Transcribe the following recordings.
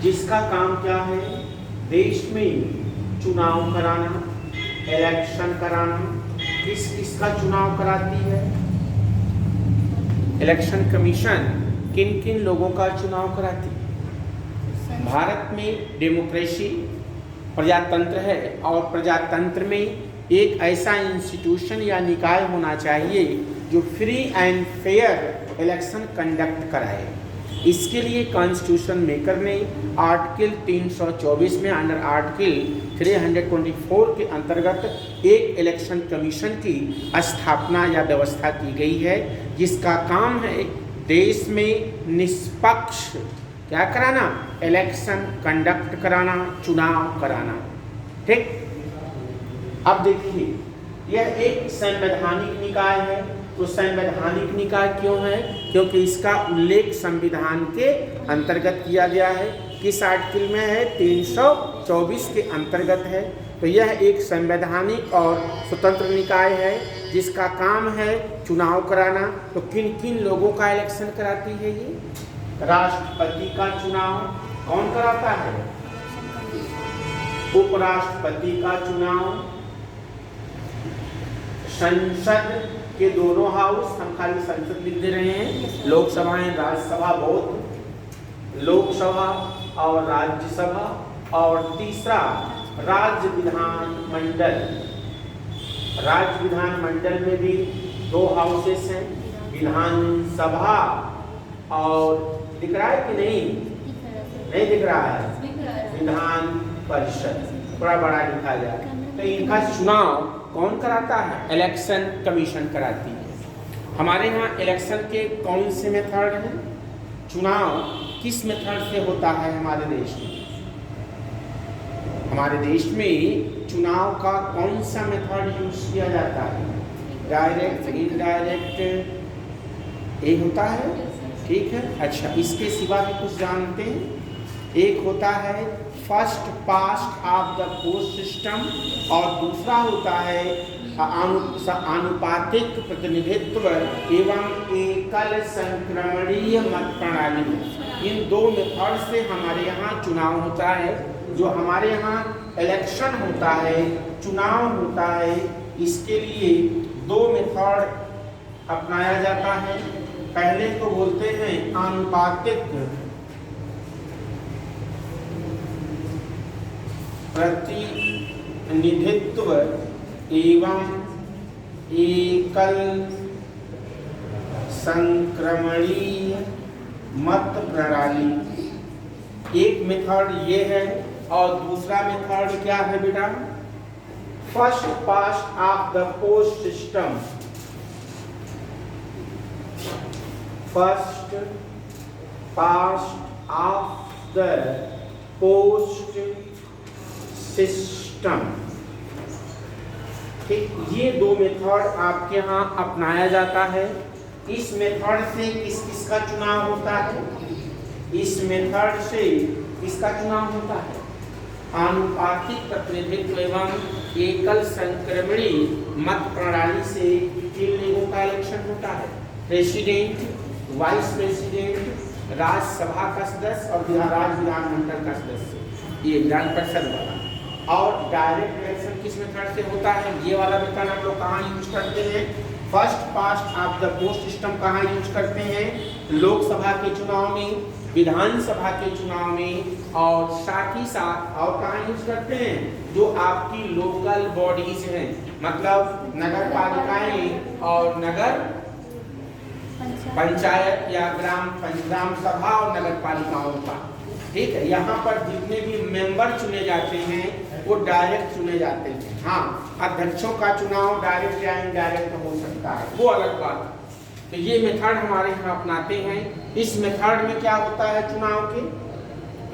जिसका काम क्या है, देश में चुनाव कराना, इलेक्शन कराना। किस किसका चुनाव कराती है? इलेक्शन कमीशन किन किन लोगों का चुनाव कराती है? भारत में डेमोक्रेसी प्रजातंत्र है और प्रजातंत्र में एक ऐसा इंस्टीट्यूशन या निकाय होना चाहिए जो free and fair election conduct कराए। इसके लिए कॉन्स्टिट्यूशन मेकर ने आर्टिकल 324 में अंडर आर्टिकल 324 के अंतर्गत एक इलेक्शन कमीशन की स्थापना या व्यवस्था की गई है, जिसका काम है देश में निष्पक्ष क्या कराना, इलेक्शन कंडक्ट कराना, चुनाव कराना। ठीक, अब देखिए यह एक संवैधानिक निकाय है। तो संवैधानिक निकाय क्यों है? क्योंकि इसका उल्लेख संविधान के अंतर्गत किया गया है। किस आर्टिकल में है? 324 के अंतर्गत है। तो यह एक संवैधानिक और स्वतंत्र निकाय है जिसका काम है चुनाव कराना। तो किन किन लोगों का इलेक्शन कराती है ये? राष्ट्रपति का चुनाव कौन कराता है? उपराष्ट्रपति का चुनाव, संसद के दोनों हाउस, हम खाली संसद लिख दे रहे हैं, लोकसभाएं राज्यसभा, बहुत लोकसभा और राज्यसभा, और तीसरा राज्य विधान मंडल। राज्य विधान मंडल में भी दो हाउसेस हैं, विधानसभा और दिख रहा है कि नहीं? नहीं दिख रहा है, विधान परिषद, थोड़ा बड़ा लिखा जाए। तो इनका चुनाव कौन कराता है? इलेक्शन कमीशन कराती है। हमारे यहाँ इलेक्शन के कौन से मेथड हैं? चुनाव किस मेथड से होता है हमारे देश में? हमारे देश में चुनाव का कौन सा मेथड यूज किया जाता है? डायरेक्ट, इनडायरेक्ट, ये होता है। ठीक है, अच्छा, इसके सिवा भी कुछ जानते हैं? एक होता है first past of the post system और दूसरा होता है आनुपातिक प्रतिनिधित्व एवं एकल संक्रमणीय मत प्रणाली। इन दो मेथड से हमारे यहाँ चुनाव होता है। जो हमारे यहाँ इलेक्शन होता है, चुनाव होता है, इसके लिए दो मेथड अपनाया जाता है। पहले तो बोलते हैं आनुपातिक प्रतिनिधित्व एवं एकल संक्रमणीय मत प्रणाली। एक मेथड ये है और दूसरा मेथड क्या है बेटा? First past of the post system. First past of the post system. ठीक, ये दो मेथड आपके यहाँ अपनाया जाता है। इस मेथड से किस किस का चुनाव होता है? इस मेथड से किसका चुनाव होता है? आनुपातिक प्रतिनिधित्व एवं एकल संक्रमणी मत प्रणाली से तीन लोगों का इलेक्शन होता है, प्रेसिडेंट, वाइस प्रेसिडेंट, राज्यसभा का सदस्य और राज्य विधानमंडल का सदस्य, ये विधान परिषद वाला। और डायरेक्ट इलेक्शन किस मेथड से होता है? ये वाला मेथड हम लोग कहाँ यूज करते हैं? First past of the post system कहाँ यूज करते हैं? लोकसभा के चुनाव में, विधानसभा के चुनाव में, और साथ ही साथ और कहाँ यूज करते हैं? जो आपकी लोकल बॉडीज हैं, मतलब नगर पालिकाएं और नगर पंचायत या ग्राम सभा और नगर पालिकाओं का। ठीक है, यहाँ पर जितने भी मेंबर चुने जाते हैं वो डायरेक्ट चुने जाते हैं। हाँ, अध्यक्षों का चुनाव डायरेक्ट या इनडायरेक्ट हो सकता है, वो अलग बात है। तो ये मेथड हमारे यहाँ अपनाते हैं। इस मेथड में क्या होता है चुनाव के?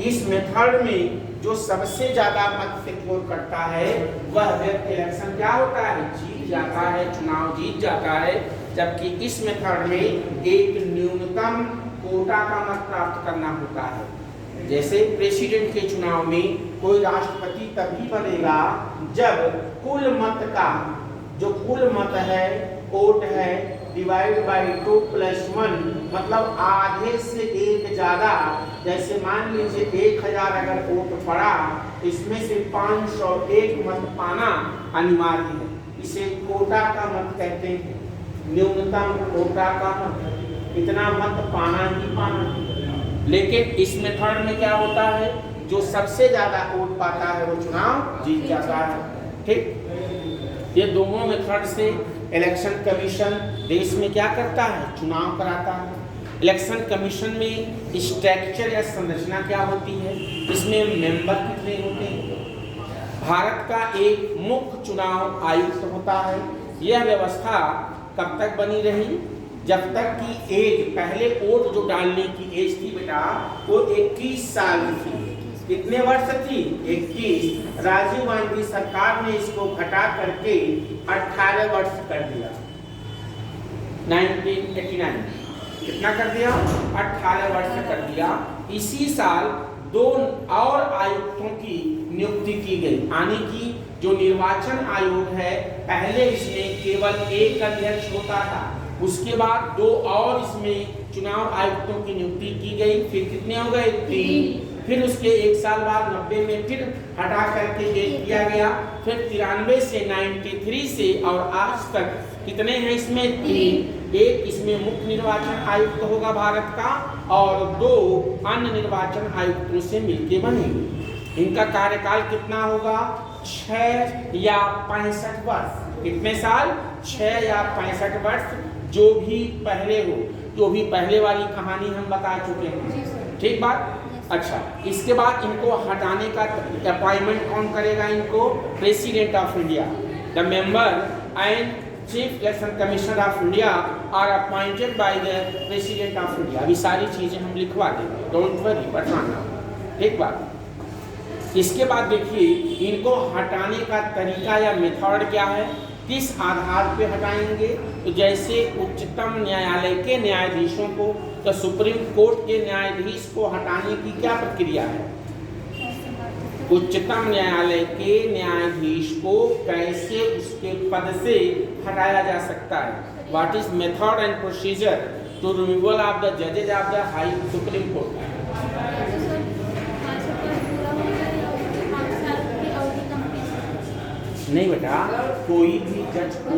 इस मेथड में जो सबसे ज्यादा मत सिक्योर करता है वह व्यक्ति इलेक्शन क्या होता है? जीत जाता है, चुनाव जीत जाता है। जबकि इस मेथड में एक न्यूनतम कोटा का मत प्राप्त करना होता है। जैसे प्रेसिडेंट के चुनाव में कोई राष्ट्रपति तभी बनेगा जब कुल मत का, जो कुल मत है, वोट है, डिवाइड बाई 2 प्लस 1, मतलब आधे से एक ज्यादा। जैसे मान लीजिए 1000 अगर वोट पड़ा, इसमें से 501 मत पाना अनिवार्य है। इसे कोटा का मत कहते हैं, न्यूनतम कोटा का मत, इतना मत पाना ही पाना। लेकिन इस मेथड में क्या होता है, जो सबसे ज्यादा वोट पाता है वो चुनाव जीत जाता है। ठीक, ये दोनों मेथड से इलेक्शन कमीशन देश में क्या करता है, चुनाव कराता है। इलेक्शन कमीशन में स्ट्रक्चर या संरचना क्या होती है, इसमें मेंबर कितने होते हैं। भारत का एक मुख्य चुनाव आयुक्त होता है। यह व्यवस्था कब तक बनी रही, जब तक कि एज, पहले वोट जो डालने की एज थी बेटा वो 21 साल थी। कितने वर्ष थी, 21। राजीव गांधी सरकार ने इसको घटा करके 18 वर्ष कर दिया। 1989 कितना कर दिया, 18 वर्ष कर दिया। इसी साल 2 और आयुक्तों की नियुक्ति की गई, यानी कि जो निर्वाचन आयोग है पहले इसमें केवल एक अध्यक्ष होता था, उसके बाद 2 और इसमें चुनाव आयुक्तों की नियुक्ति की गई। फिर कितने हो गए, 3। फिर उसके एक साल बाद 90 में फिर हटा करके एक किया गया। फिर 93 से 93 से और आज तक कितने हैं इसमें, 3। एक इसमें मुख्य निर्वाचन आयुक्त होगा भारत का और 2 अन्य निर्वाचन आयुक्तों से मिलके बनेंगे। इनका कार्यकाल कितना होगा, 6 या 65 वर्ष। कितने साल, 6 या 65 वर्ष, जो भी पहले हो, जो भी पहले वाली कहानी हम बता चुके हैं। ठीक बात। अच्छा, इसके बाद इनको हटाने का अपॉइंटमेंट कौन करेगा, इनको president of India. The member and chief election commissioner of India are appointed by the president of India. अभी सारी चीजें हम लिखवा देंगे, डोंट वरी, बताना। ठीक बात। इसके बाद देखिए इनको हटाने का तरीका या मेथड क्या है, किस आधार पे हटाएंगे। तो जैसे उच्चतम न्यायालय के न्यायाधीशों को, तो सुप्रीम कोर्ट के न्यायाधीश को हटाने की क्या प्रक्रिया है, उच्चतम न्यायालय के न्यायाधीश को कैसे उसके पद से हटाया जा सकता है। What is method and procedure to removal of the जजेज of the high supreme court. नहीं बेटा, कोई भी जज को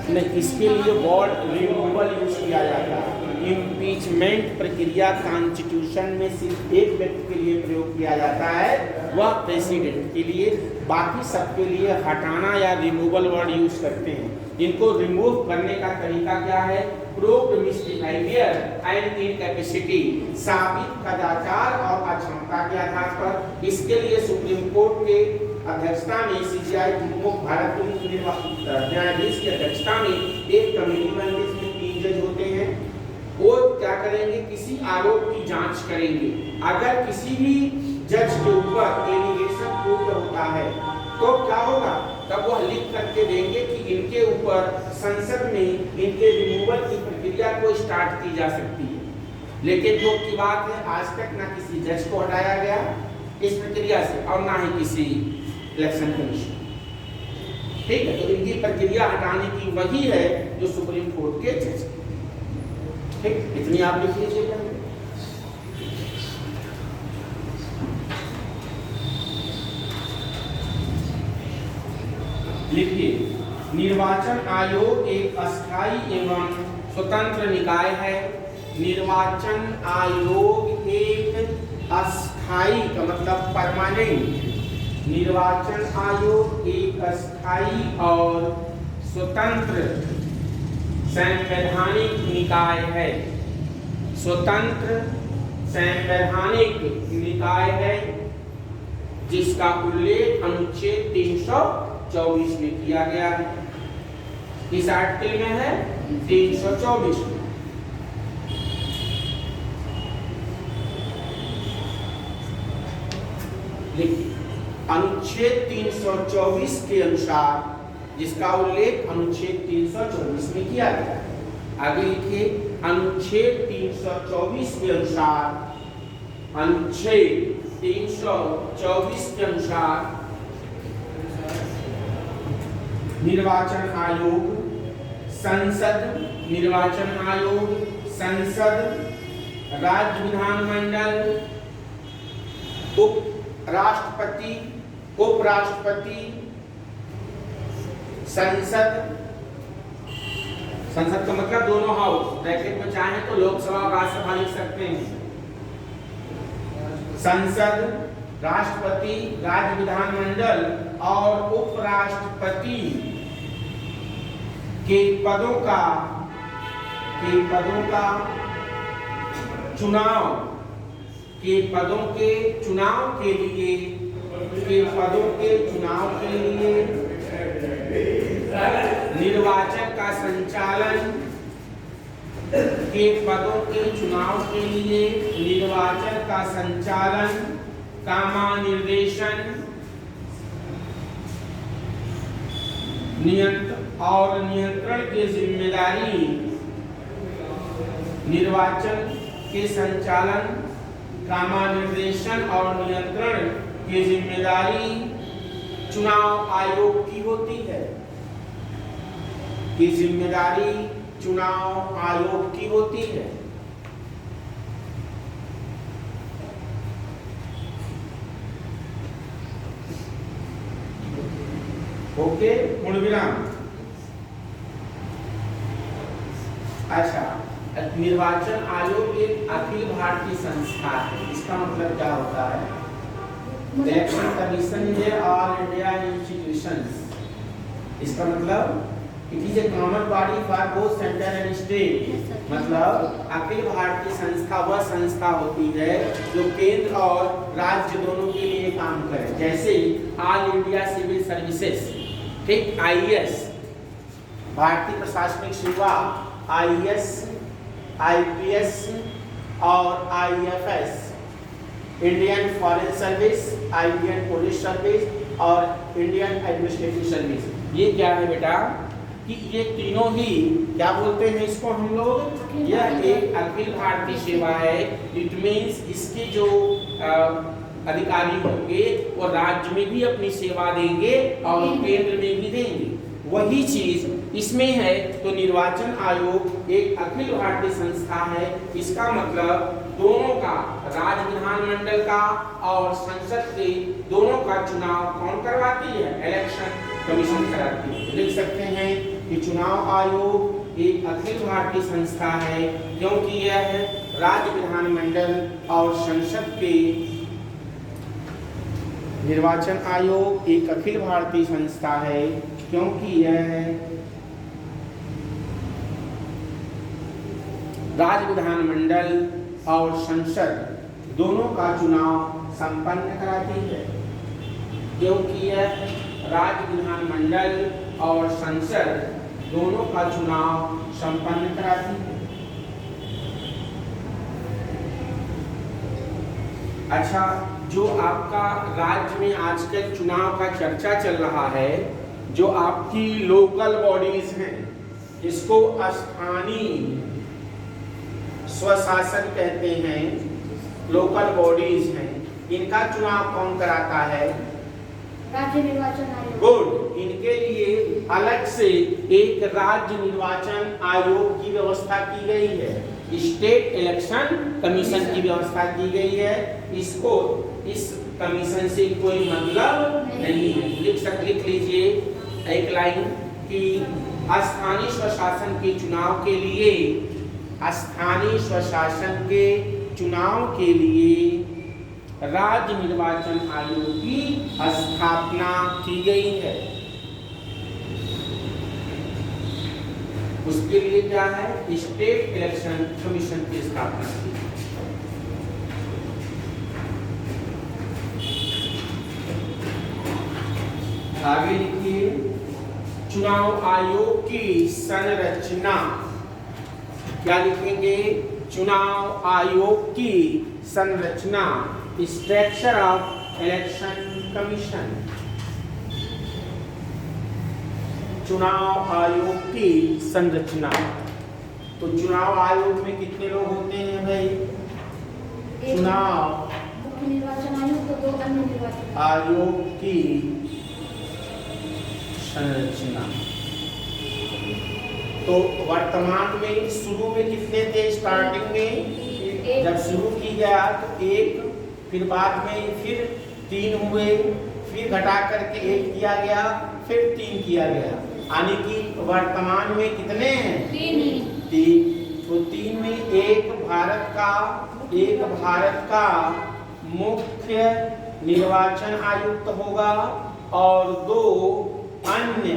नहीं, इसके लिए वर्ड रिमूवल यूज किया जाता है। इम्पीचमेंट प्रक्रिया कॉन्स्टिट्यूशन में सिर्फ एक व्यक्ति के लिए प्रयोग किया जाता है, वह प्रेसिडेंट के लिए। बाकी सबके लिए हटाना या रिमूवल वर्ड यूज करते हैं। इनको रिमूव करने का तरीका क्या है, प्रूव्ड मिसबिहेवियर एंड इनकैपेसिटी, साबित कदाचार और अक्षमता के आधार पर। इसके लिए सुप्रीम कोर्ट के अध्यक्षता में सीजीआई भारत न्यायाधीश की अध्यक्षता में एक कमेटी बनती है, इसमें 3 जज होते हैं। वो क्या करेंगे, किसी आरोप की जांच करेंगे। अगर किसी भी जज के ऊपर एलिगेशन प्रूव होता है तो क्या होगा, तब वह लिख करके देंगे कि इनके ऊपर संसद में इनके रिमूवल की प्रक्रिया को स्टार्ट की जा सकती है। लेकिन जो की बात है, आज तक ना किसी जज को हटाया गया इस प्रक्रिया से और ना ही किसी इलेक्शन कमीशन। ठीक है, तो इनकी प्रक्रिया हटाने की वही है जो सुप्रीम कोर्ट के जज। ठीक, इतनी आप लिख लीजिएगा। लिखिए, निर्वाचन आयोग एक अस्थायी एवं स्वतंत्र निकाय है। निर्वाचन आयोग एक अस्थायी का मतलब परमानेंट, निर्वाचन आयोग एक अस्थायी और स्वतंत्र संवैधानिक निकाय है। स्वतंत्र संवैधानिक निकाय है जिसका उल्लेख अनुच्छेद 324 में किया गया है। किस आर्टिकल में है, 324 में। लिखिए, अनुच्छेद 324 के अनुसार, जिसका उल्लेख अनुच्छेद 324 में किया गया है। आगे लिखिए, अनुच्छेद 324 के अनुसार, अनुच्छेद 324 के अनुसार निर्वाचन आयोग, संसद, निर्वाचन आयोग, संसद, राज्य विधानमंडल, राष्ट्रपति, उपराष्ट्रपति, संसद, संसद का मतलब दोनों हाउस, ब्रैकेट में चाहें तो लोकसभा और राज्यसभा लिख सकते हैं। संसद, राष्ट्रपति, राज्य विधानमंडल और उपराष्ट्रपति के पदों का चुनाव के लिए निर्वाचन का संचालन निर्देशन नियंत्रण की जिम्मेदारी निर्वाचन के संचालन, निर्देशन और नियंत्रण की जिम्मेदारी चुनाव आयोग की होती है। की जिम्मेदारी चुनाव आयोग की होती है। ओके, पूर्ण विराम। अच्छा, निर्वाचन आयोग एक अखिल भारतीय संस्था है। इसका मतलब क्या होता है? Election commission is all India institutions. इसका मतलब it is a common body for both centre and state. मतलब अखिल भारतीय संस्था वह संस्था होती है जो केंद्र और राज्य दोनों के लिए काम करे। जैसे ऑल इंडिया सिविल सर्विसेज, ठीक, आईएएस, भारतीय प्रशासनिक सेवा, आईएएस, आईपीएस और IFS, Indian foreign service, Indian police service और इंडियन एडमिनिस्ट्रेटिव सर्विस। ये क्या है बेटा कि ये तीनों ही क्या बोलते हैं इसको हम लोग? यह एक अखिल भारतीय सेवा है। इट मीन्स इसके जो अधिकारी होंगे वो राज्य में भी अपनी सेवा देंगे और केंद्र में भी देंगे। वही चीज इसमें है। तो निर्वाचन आयोग एक अखिल भारतीय संस्था है। इसका मतलब दोनों का, राज्य विधानमंडल का और संसद के दोनों का चुनाव कौन करवाती है? इलेक्शन कमीशन कराती है। लिख सकते हैं कि चुनाव आयोग एक अखिल भारतीय संस्था है क्योंकि यह राज्य विधानमंडल और संसद के निर्वाचन आयोग एक अखिल भारतीय संस्था है क्योंकि यह राज्य विधानमंडल और संसद दोनों का चुनाव संपन्न कराती है। क्योंकि यह राज्य विधानमंडल और संसद दोनों का चुनाव संपन्न कराती है। अच्छा, जो आपका राज्य में आजकल चुनाव का चर्चा चल रहा है, जो आपकी लोकल बॉडीज हैं, इसको स्थानीय स्वशासन कहते हैं, लोकल बॉडीज हैं, इनका चुनाव कौन कराता है? राज्य निर्वाचन आयोग। गुड। इनके लिए अलग से एक राज्य निर्वाचन आयोग की व्यवस्था की गई है। स्टेट इलेक्शन कमीशन की व्यवस्था की गई है। इसको, इस कमीशन से कोई मतलब नहीं है। लिख लीजिए एक लाइन कि स्थानीय स्वशासन के चुनाव के लिए, स्थानीय स्वशासन के चुनाव के लिए राज्य निर्वाचन आयोग की स्थापना की गई है। उसके लिए क्या है? स्टेट इलेक्शन कमीशन की स्थापना की। आगे लिखिए, चुनाव आयोग की संरचना। क्या लिखेंगे? चुनाव आयोग की संरचना, स्ट्रक्चर ऑफ इलेक्शन कमीशन। चुनाव आयोग की संरचना। तो चुनाव आयोग में कितने लोग होते हैं भाई? चुनाव मुख्य निर्वाचन आयोग तो 2 अन्य निर्वाचन आयोग की संरचना। तो वर्तमान में शुरू में कितने थे? स्टार्टिंग में जब शुरू की गया तो 1, फिर बाद में फिर 3 हुए, फिर घटा करके 1 किया गया, फिर 3 किया गया, यानी कि वर्तमान में कितने हैं? 3। तो 3 में एक भारत का मुख्य निर्वाचन आयुक्त होगा और 2 अन्य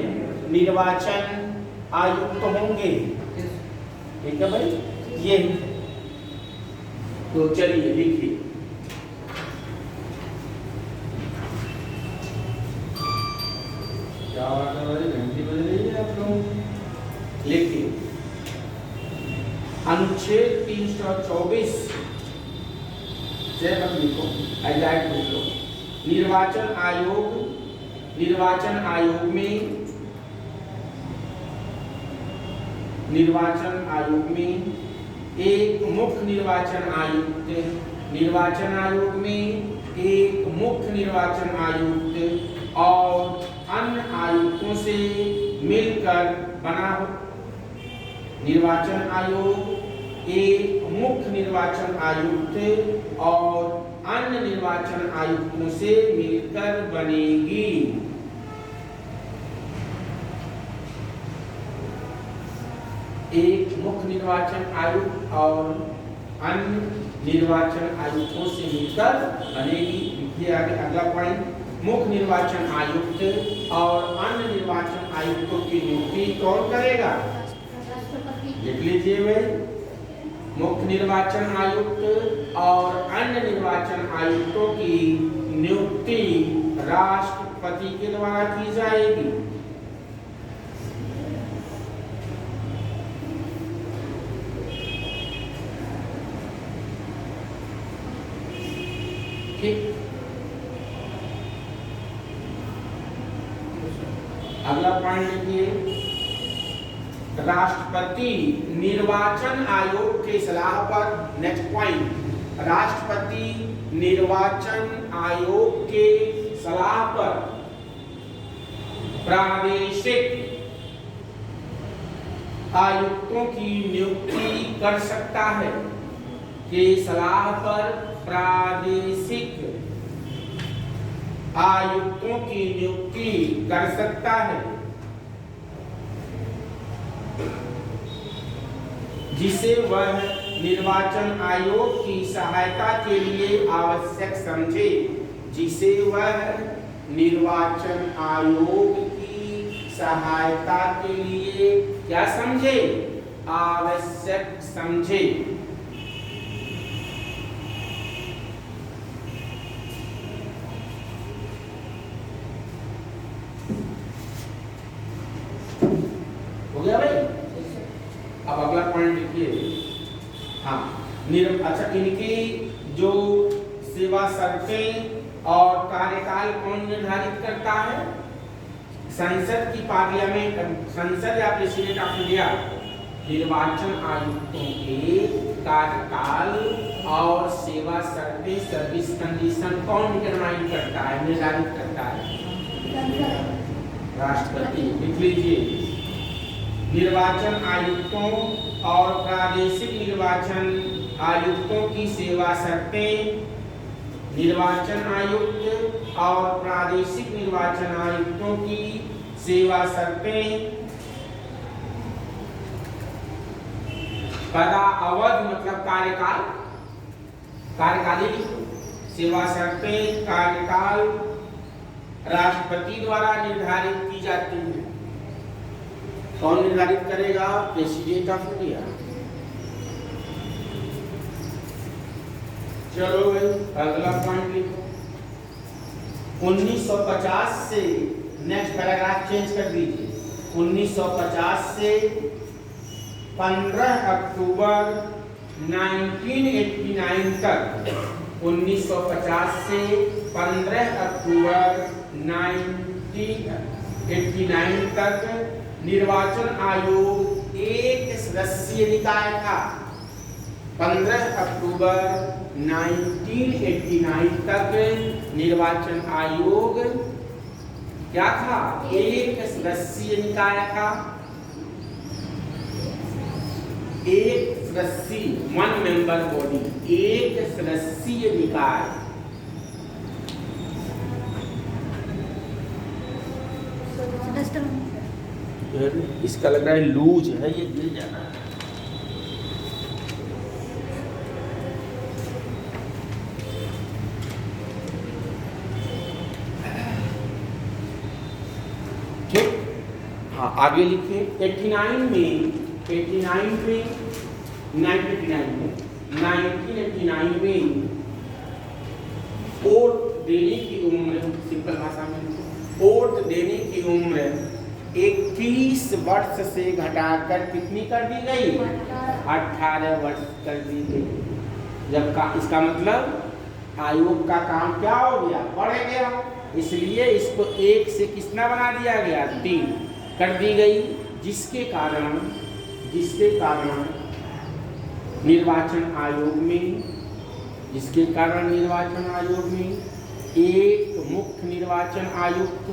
निर्वाचन आयुक्त होंगे। ठीक है भाई, ये तो चलिए लिखिए। क्या घंटी बज रही है आप लोग? लिखिए अनुच्छेद 324 जय मत लिखो, हाईलाइट लिख लो। निर्वाचन आयोग में एक मुख्य निर्वाचन आयुक्त, निर्वाचन आयोग में एक मुख्य निर्वाचन आयुक्त और अन्य आयुक्तों से मिलकर बना हो। निर्वाचन आयोग एक मुख्य निर्वाचन आयुक्त और अन्य निर्वाचन आयुक्तों से मिलकर बनेगी। एक मुख्य निर्वाचन आयुक्त और अन्य निर्वाचन आयुक्तों से मिलकर बनेगी। देखिए आगे अगला पॉइंट, मुख्य निर्वाचन आयुक्त और अन्य निर्वाचन आयुक्तों की नियुक्ति कौन करेगा? लिख लीजिए भाई, मुख्य निर्वाचन आयुक्त और अन्य निर्वाचन आयुक्तों की नियुक्ति राष्ट्रपति के द्वारा की जाएगी। ठीक, अगला पॉइंट लिखिए, राष्ट्रपति निर्वाचन आयोग के सलाह पर, नेक्स्ट पॉइंट, राष्ट्रपति निर्वाचन आयोग के सलाह पर प्रादेशिक आयुक्तों की नियुक्ति कर सकता है। के सलाह पर प्रादेशिक आयुक्तों की नियुक्ति कर सकता है, जिसे वह निर्वाचन आयोग की सहायता के लिए आवश्यक समझे। जिसे वह निर्वाचन आयोग की सहायता के लिए क्या समझे? आवश्यक समझे। हो गया भाई? अब अगला पॉइंट लिखिए। हाँ, अच्छा, इनकी जो सेवा शर्तें और कार्यकाल कौन निर्धारित करता है? संसद की पार्लियामेंट, संसद या प्रेसिडेंट ऑफ इंडिया निर्वाचन आयुक्तों के कार्यकाल और सेवा शर्तें, सर्विस कंडीशन कौन डिटरमाइन करता है, निर्धारित करता है? राष्ट्रपति। लिख लीजिए, निर्वाचन आयुक्तों और प्रादेशिक निर्वाचन आयुक्तों की सेवा शर्तें, निर्वाचन आयुक्त और प्रादेशिक निर्वाचन आयुक्तों की सेवा शर्तें, पदावधि मतलब कार्यकाल, कार्यकालीन सेवा शर्तें, कार्यकाल राष्ट्रपति द्वारा निर्धारित की जाती है। कौन निर्धारित करेगा? President of India. चलो भाई, अगला पॉइंट लिखो। 1950 से, नेक्स्ट पैराग्राफ चेंज कर दीजिए, 1950 से 15 अक्टूबर 1989 तक, 1950 से 15 अक्टूबर 1989 तक निर्वाचन आयोग एक सदस्यीय निकाय था। 15 अक्टूबर 1989 तक निर्वाचन आयोग क्या था? एक सदस्यीय निकाय था, एक सदस्यीय, वन मेंबर बॉडी, एक सदस्यीय निकाय। इसका लग रहा है लूज है, ये गिर जाना है। ठीक, हाँ आगे लिखिए। 1989 में वोट देने की उम्र, सिंपल भाषा में वोट देने की उम्र 21 वर्ष से घटाकर कितनी कर दी गई? 18 वर्ष कर दी गई। जब का इसका मतलब आयोग का काम क्या हो गया? बढ़ गया, इसलिए इसको 1 से कितना बना दिया गया? 3 कर दी गई, जिसके कारण निर्वाचन आयोग में एक मुख्य निर्वाचन आयुक्त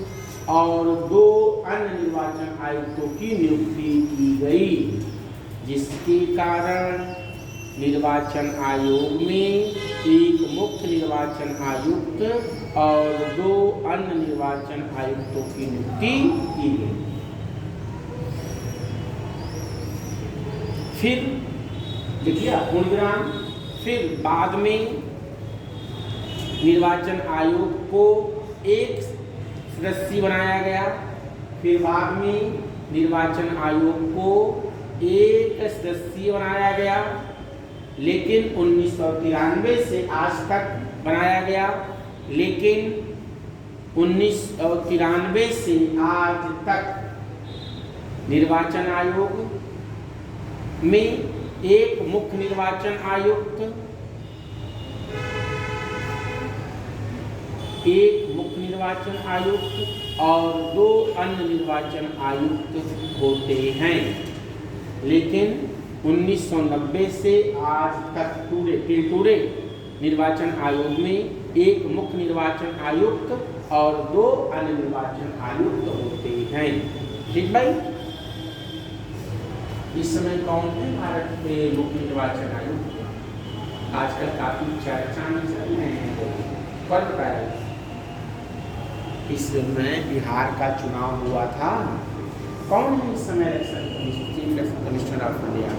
और 2 अन्य निर्वाचन आयुक्तों की नियुक्ति की गई, जिसके कारण निर्वाचन आयोग में एक मुख्य निर्वाचन आयुक्त और 2 अन्य निर्वाचन आयुक्तों की नियुक्ति की गई। फिर देखिए पूर्णविराम, फिर बाद में निर्वाचन आयोग को एक सदस्यीय बनाया गया, फिर बाद में निर्वाचन आयोग को एक सदस्यीय बनाया गया, लेकिन 1993 से आज तक बनाया गया, लेकिन 1993 से आज तक निर्वाचन आयोग में एक मुख्य निर्वाचन आयुक्त, और 2 अन्य निर्वाचन आयुक्त होते हैं, लेकिन 1990 से आज तक टूडे निर्वाचन आयोग में एक मुख्य निर्वाचन आयुक्त और 2 अन्य निर्वाचन आयुक्त होते हैं। ठीक भाई, इस समय कौन है भारत के मुख्य निर्वाचन आयुक्त? आजकल काफी चर्चा में चल रहे हैं, कौन बताया? इस समय बिहार का चुनाव हुआ था, कौन है इस समय election commissioner of India?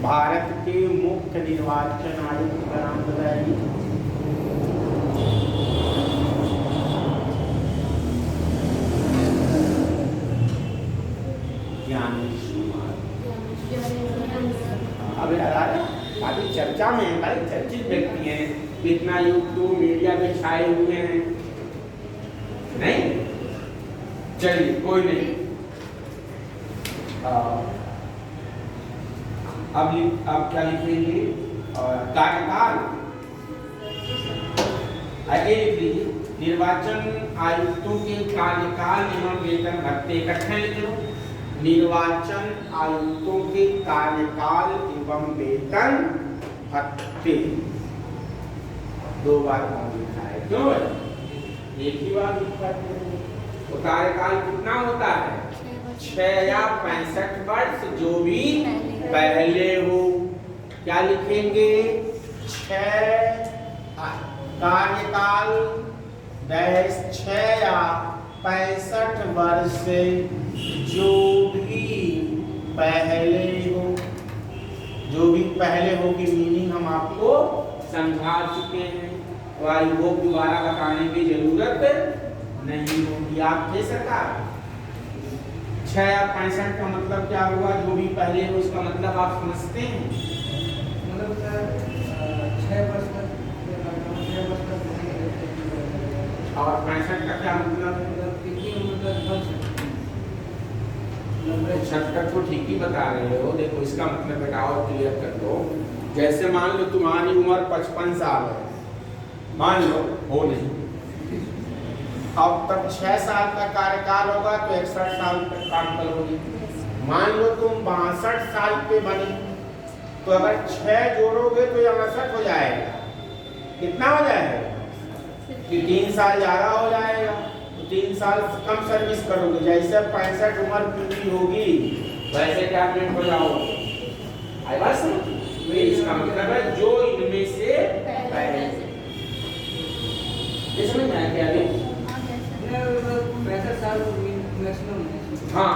Bharat के मुख्य निर्वाचन आयुक्त का नाम बताइए। अभी काफी चर्चा में है भाई, चर्चित व्यक्ति हैं, इतना यूट्यूब मीडिया में छाए हुए हैं। नहीं, चलिए कोई नहीं। अब क्या लिखेंगे? कार्यकाल, आगे लिख लीजिए। निर्वाचन आयुक्तों के कार्यकाल एवं वेतन भत्ते, इकट्ठे लिख लो। निर्वाचन आयुक्तों के कार्यकाल एवं वेतन भत्ते 2 बार लिखा है, क्यों? एक ही बार लिखा है। तो कार्यकाल कितना होता है? 6 या 65 वर्ष, जो भी पहले हो। क्या लिखेंगे? 6 कार्यकाल 6 या 65 वर्ष से जो भी पहले हो। जो भी पहले हो की मीनिंग हम आपको समझा चुके हैं, तो आई होप दोबारा बताने की जरूरत नहीं होगी। आप थे सरकार 6 या 65 का मतलब क्या हुआ? जो भी पहले हो, इसका मतलब आप समझते हैं? मतलब 6 वर्ष तक और 65 का क्या मतलब? 76 तो ठीक ही बता रहे हो। देखो इसका मतलब बेटा और क्लियर कर दो। जैसे मान लो तुम्हारी उम्र 55 साल है, मान लो, हो नहीं, अब तक 6 साल का कार्यकाल होगा तो 61 साल तक काम करोगे। मान लो तुम 62 साल पे बने, तो अगर 6 जोड़ोगे तो 59 हो जाएगा। कितना हो जाएगा? कि 3 साल ज्यादा हो जाएगा। 3 साल कम सर्विस करोगे, जैसे 65 उम्र पूरी होगी वैसे कैबिनेट हो जाओगे। आई बात समझ? तो इसका मतलब है जो इनमें से पहले ये समझ में आया क्या अभी? 65 साल मैक्सिमम है। हाँ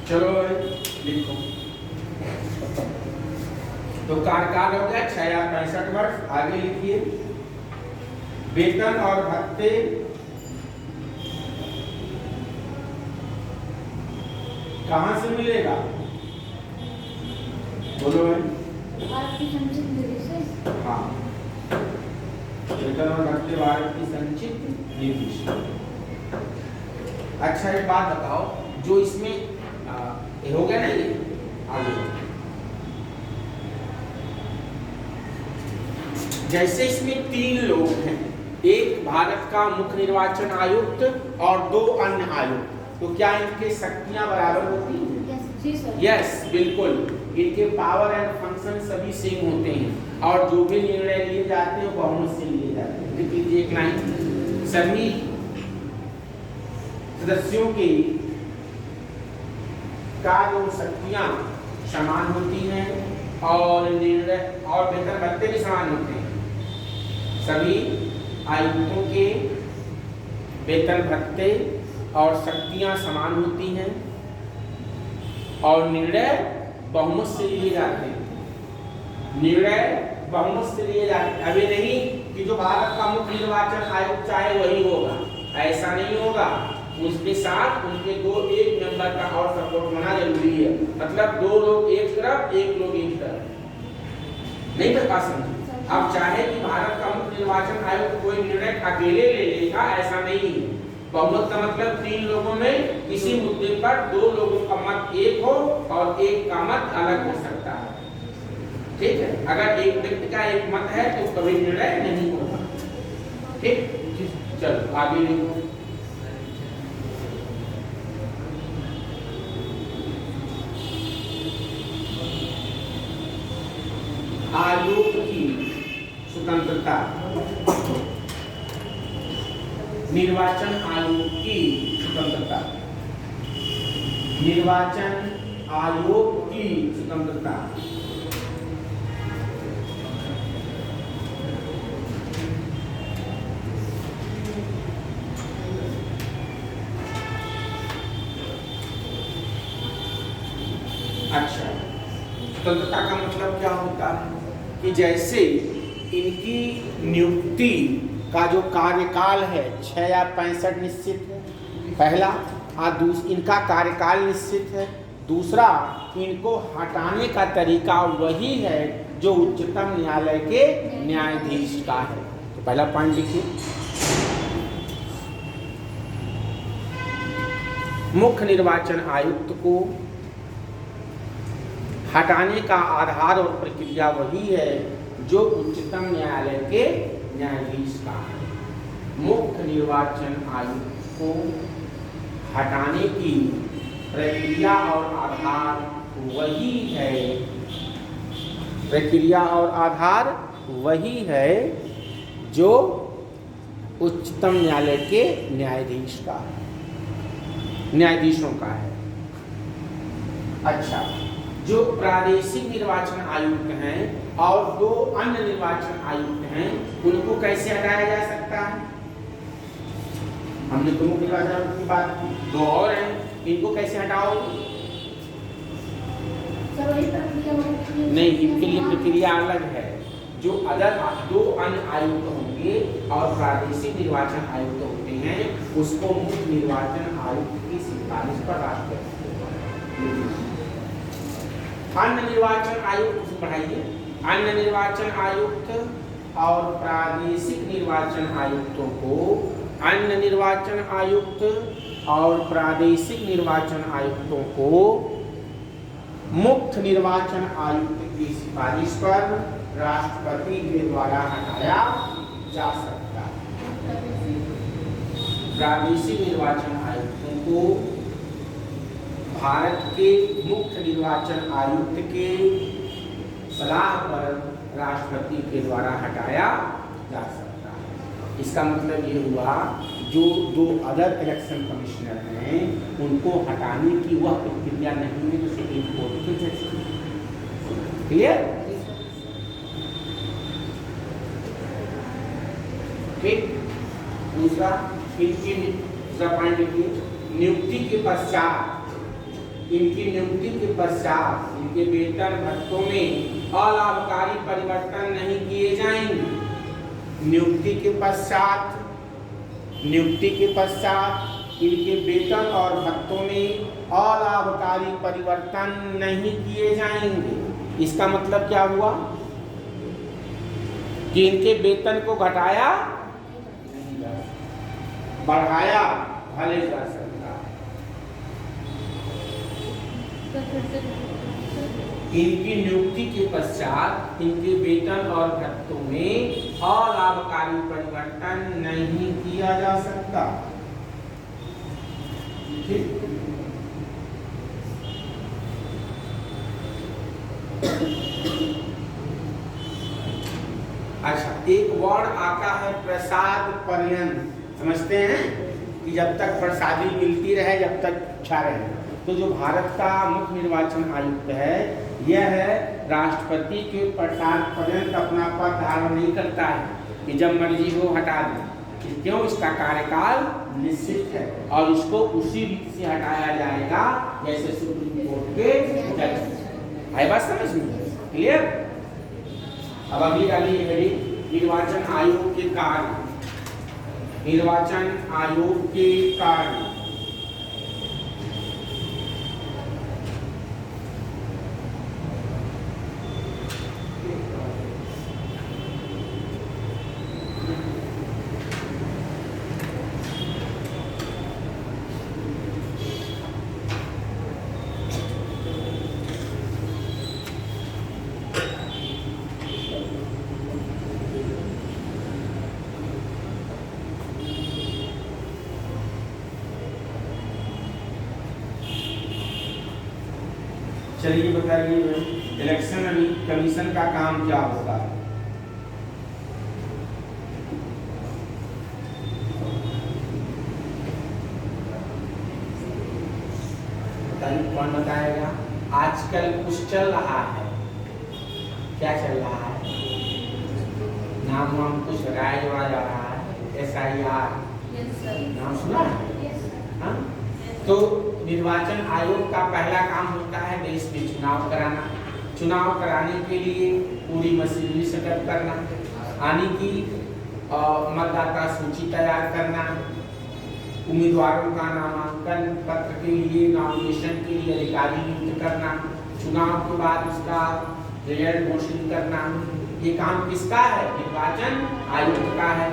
चलो लिखो। तो कार्यकाल हो गया 6 या 65 वर्ष। आगे लिखिए वेतन और भत्ते कहाँ से मिलेगा? बोलो भारत की संचित निधि से। हाँ, वेतन और भत्ते भारत की संचित निधि से। अच्छा एक बात बताओ, जो इसमें ये हो गया ना, ये आगे जैसे इसमें 3 लोग हैं, एक भारत का मुख्य निर्वाचन आयुक्त और 2 अन्य आयुक्त, तो क्या इनके शक्तियां बराबर होती हैं? यस बिल्कुल, इनके पावर एंड फंक्शन सभी सेम होते हैं और जो भी निर्णय लिए जाते हैं वो बहुमत से लिए जाते हैं। लिख लीजिए एक लाइन, सभी सदस्यों की कार्य और शक्तियां समान होती हैं और निर्णय और वेतन भत्ते भी समान होते हैं। सभी आयुक्तों के वेतन भत्ते और शक्तियां समान होती हैं और निर्णय बहुमत से लिए जाते हैं। निर्णय बहुमत से लिए जाते हैं। अभी नहीं कि जो भारत का मुख्य निर्वाचन आयुक्त चाहे वही होगा, ऐसा नहीं होगा। उसके साथ उनके एक मेंबर का और सपोर्ट होना जरूरी है। मतलब 2 लोग एक तरफ, 1 लोग एक तरफ। नहीं कर पा समझे? अब चाहे कि भारत का मुख्य निर्वाचन आयुक्त कोई निर्णय अकेले ले लेगा, ऐसा नहीं है। बहुमत का मतलब 3 लोगों में किसी मुद्दे पर 2 लोगों का मत एक हो और एक का मत अलग हो सकता है। ठीक है, अगर एक व्यक्ति का एक मत है तो कभी निर्णय नहीं होगा। ठीक, चलो आगे लिखो। आयोग की स्वतंत्रता, निर्वाचन आयोग की स्वतंत्रता, निर्वाचन आयोग की स्वतंत्रता। अच्छा, स्वतंत्रता का मतलब क्या होता है कि जैसे इनकी नियुक्ति का जो कार्यकाल है 6 या 65 निश्चित है, पहला। इनका कार्यकाल निश्चित है। दूसरा, इनको हटाने का तरीका वही है जो उच्चतम न्यायालय के न्यायाधीश का है। तो पहला पॉइंट लिखिए, मुख्य निर्वाचन आयुक्त को हटाने का आधार और प्रक्रिया वही है जो उच्चतम न्यायालय के न्यायाधीश का है। मुख्य निर्वाचन आयुक्त को हटाने की प्रक्रिया और आधार वही है, प्रक्रिया और आधार वही है जो उच्चतम न्यायालय के न्यायाधीश का है, न्यायाधीशों का है। अच्छा, जो प्रादेशिक निर्वाचन आयुक्त हैं और 2 अन्य निर्वाचन आयुक्त हैं, उनको कैसे हटाया जा सकता है? हमने तो मुख्य निर्वाचन आयुक्त की बात की, 2 और हैं, इनको कैसे हटाओगे? नहीं, इनके लिए प्रक्रिया अलग है। जो अदर 2 अन्य आयुक्त होंगे और प्रादेशिक निर्वाचन आयुक्त होते हैं, उसको मुख्य निर्वाचन आयुक्त की सिफारिश पर राष्ट्रपति अन्य निर्वाचन आयुक्त पढ़ाइए। अन्य निर्वाचन आयुक्त और प्रादेशिक निर्वाचन आयुक्तों को अन्य निर्वाचन आयुक्त और प्रादेशिक निर्वाचन आयुक्तों को मुख्य निर्वाचन आयुक्त की सिफारिश पर राष्ट्रपति के द्वारा हटाया जा सकता है। प्रादेशिक निर्वाचन आयुक्तों को भारत के मुख्य निर्वाचन आयुक्त के सलाह पर राष्ट्रपति के द्वारा हटाया जा सकता है। इसका मतलब ये हुआ जो दो अदर इलेक्शन कमिश्नर हैं उनको हटाने की वह प्रक्रिया नहीं है जो सुप्रीम कोर्ट के जज। क्लियर? ठीक। दूसरा पॉइंट लिखिए, नियुक्ति के पश्चात इनके वेतन भत्तों में अलाभकारी परिवर्तन नहीं किए जाएंगे। नियुक्ति के पश्चात इनके वेतन और भत्तों में अलाभकारी परिवर्तन नहीं किए जाएंगे। इसका मतलब क्या हुआ कि इनके वेतन को घटाया नहीं जा सकता, बढ़ाया भले जा सकता। इनकी नियुक्ति के पश्चात इनके वेतन और भत्तों में अलाभकारी परिवर्तन नहीं किया जा सकता। ठीक। अच्छा, एक वर्ड आता है प्रसाद पर्यंत। समझते हैं कि जब तक प्रसादी मिलती रहे जब तक अच्छा रहे। तो जो भारत का मुख्य निर्वाचन आयुक्त है यह है राष्ट्रपति के प्रसाद पर्यंत अपना पद धारण नहीं करता है कि जब मर्जी हो हटा दे। क्यों? इसका कार्यकाल निश्चित है और इसको उसी रीति से हटाया जाएगा जैसे सुप्रीम कोर्ट के जज। है बात समझ में? क्लियर? अब अगली वाली है निर्वाचन आयोग के कार्य। निर्वाचन आयोग के कार्य चलिए बताइए इलेक्शन कमीशन का काम क्या होता है? बताइए, कौन बताएगा? आजकल कुछ चल रहा है, क्या चल रहा है? नाम वाम कुछ लगाया जा रहा है, SIR नाम सुना है? हाँ? तो निर्वाचन आयोग का पहला काम होता है देश में चुनाव कराना। चुनाव कराने के लिए पूरी मशीनरी सेटअप करना, आने की मतदाता सूची तैयार करना, उम्मीदवारों का नामांकन पत्र के लिए नॉमिनेशन के लिए अधिकारी नियुक्त करना, चुनाव के बाद उसका रिजल्ट घोषित करना। ये काम किसका है? निर्वाचन आयोग का है।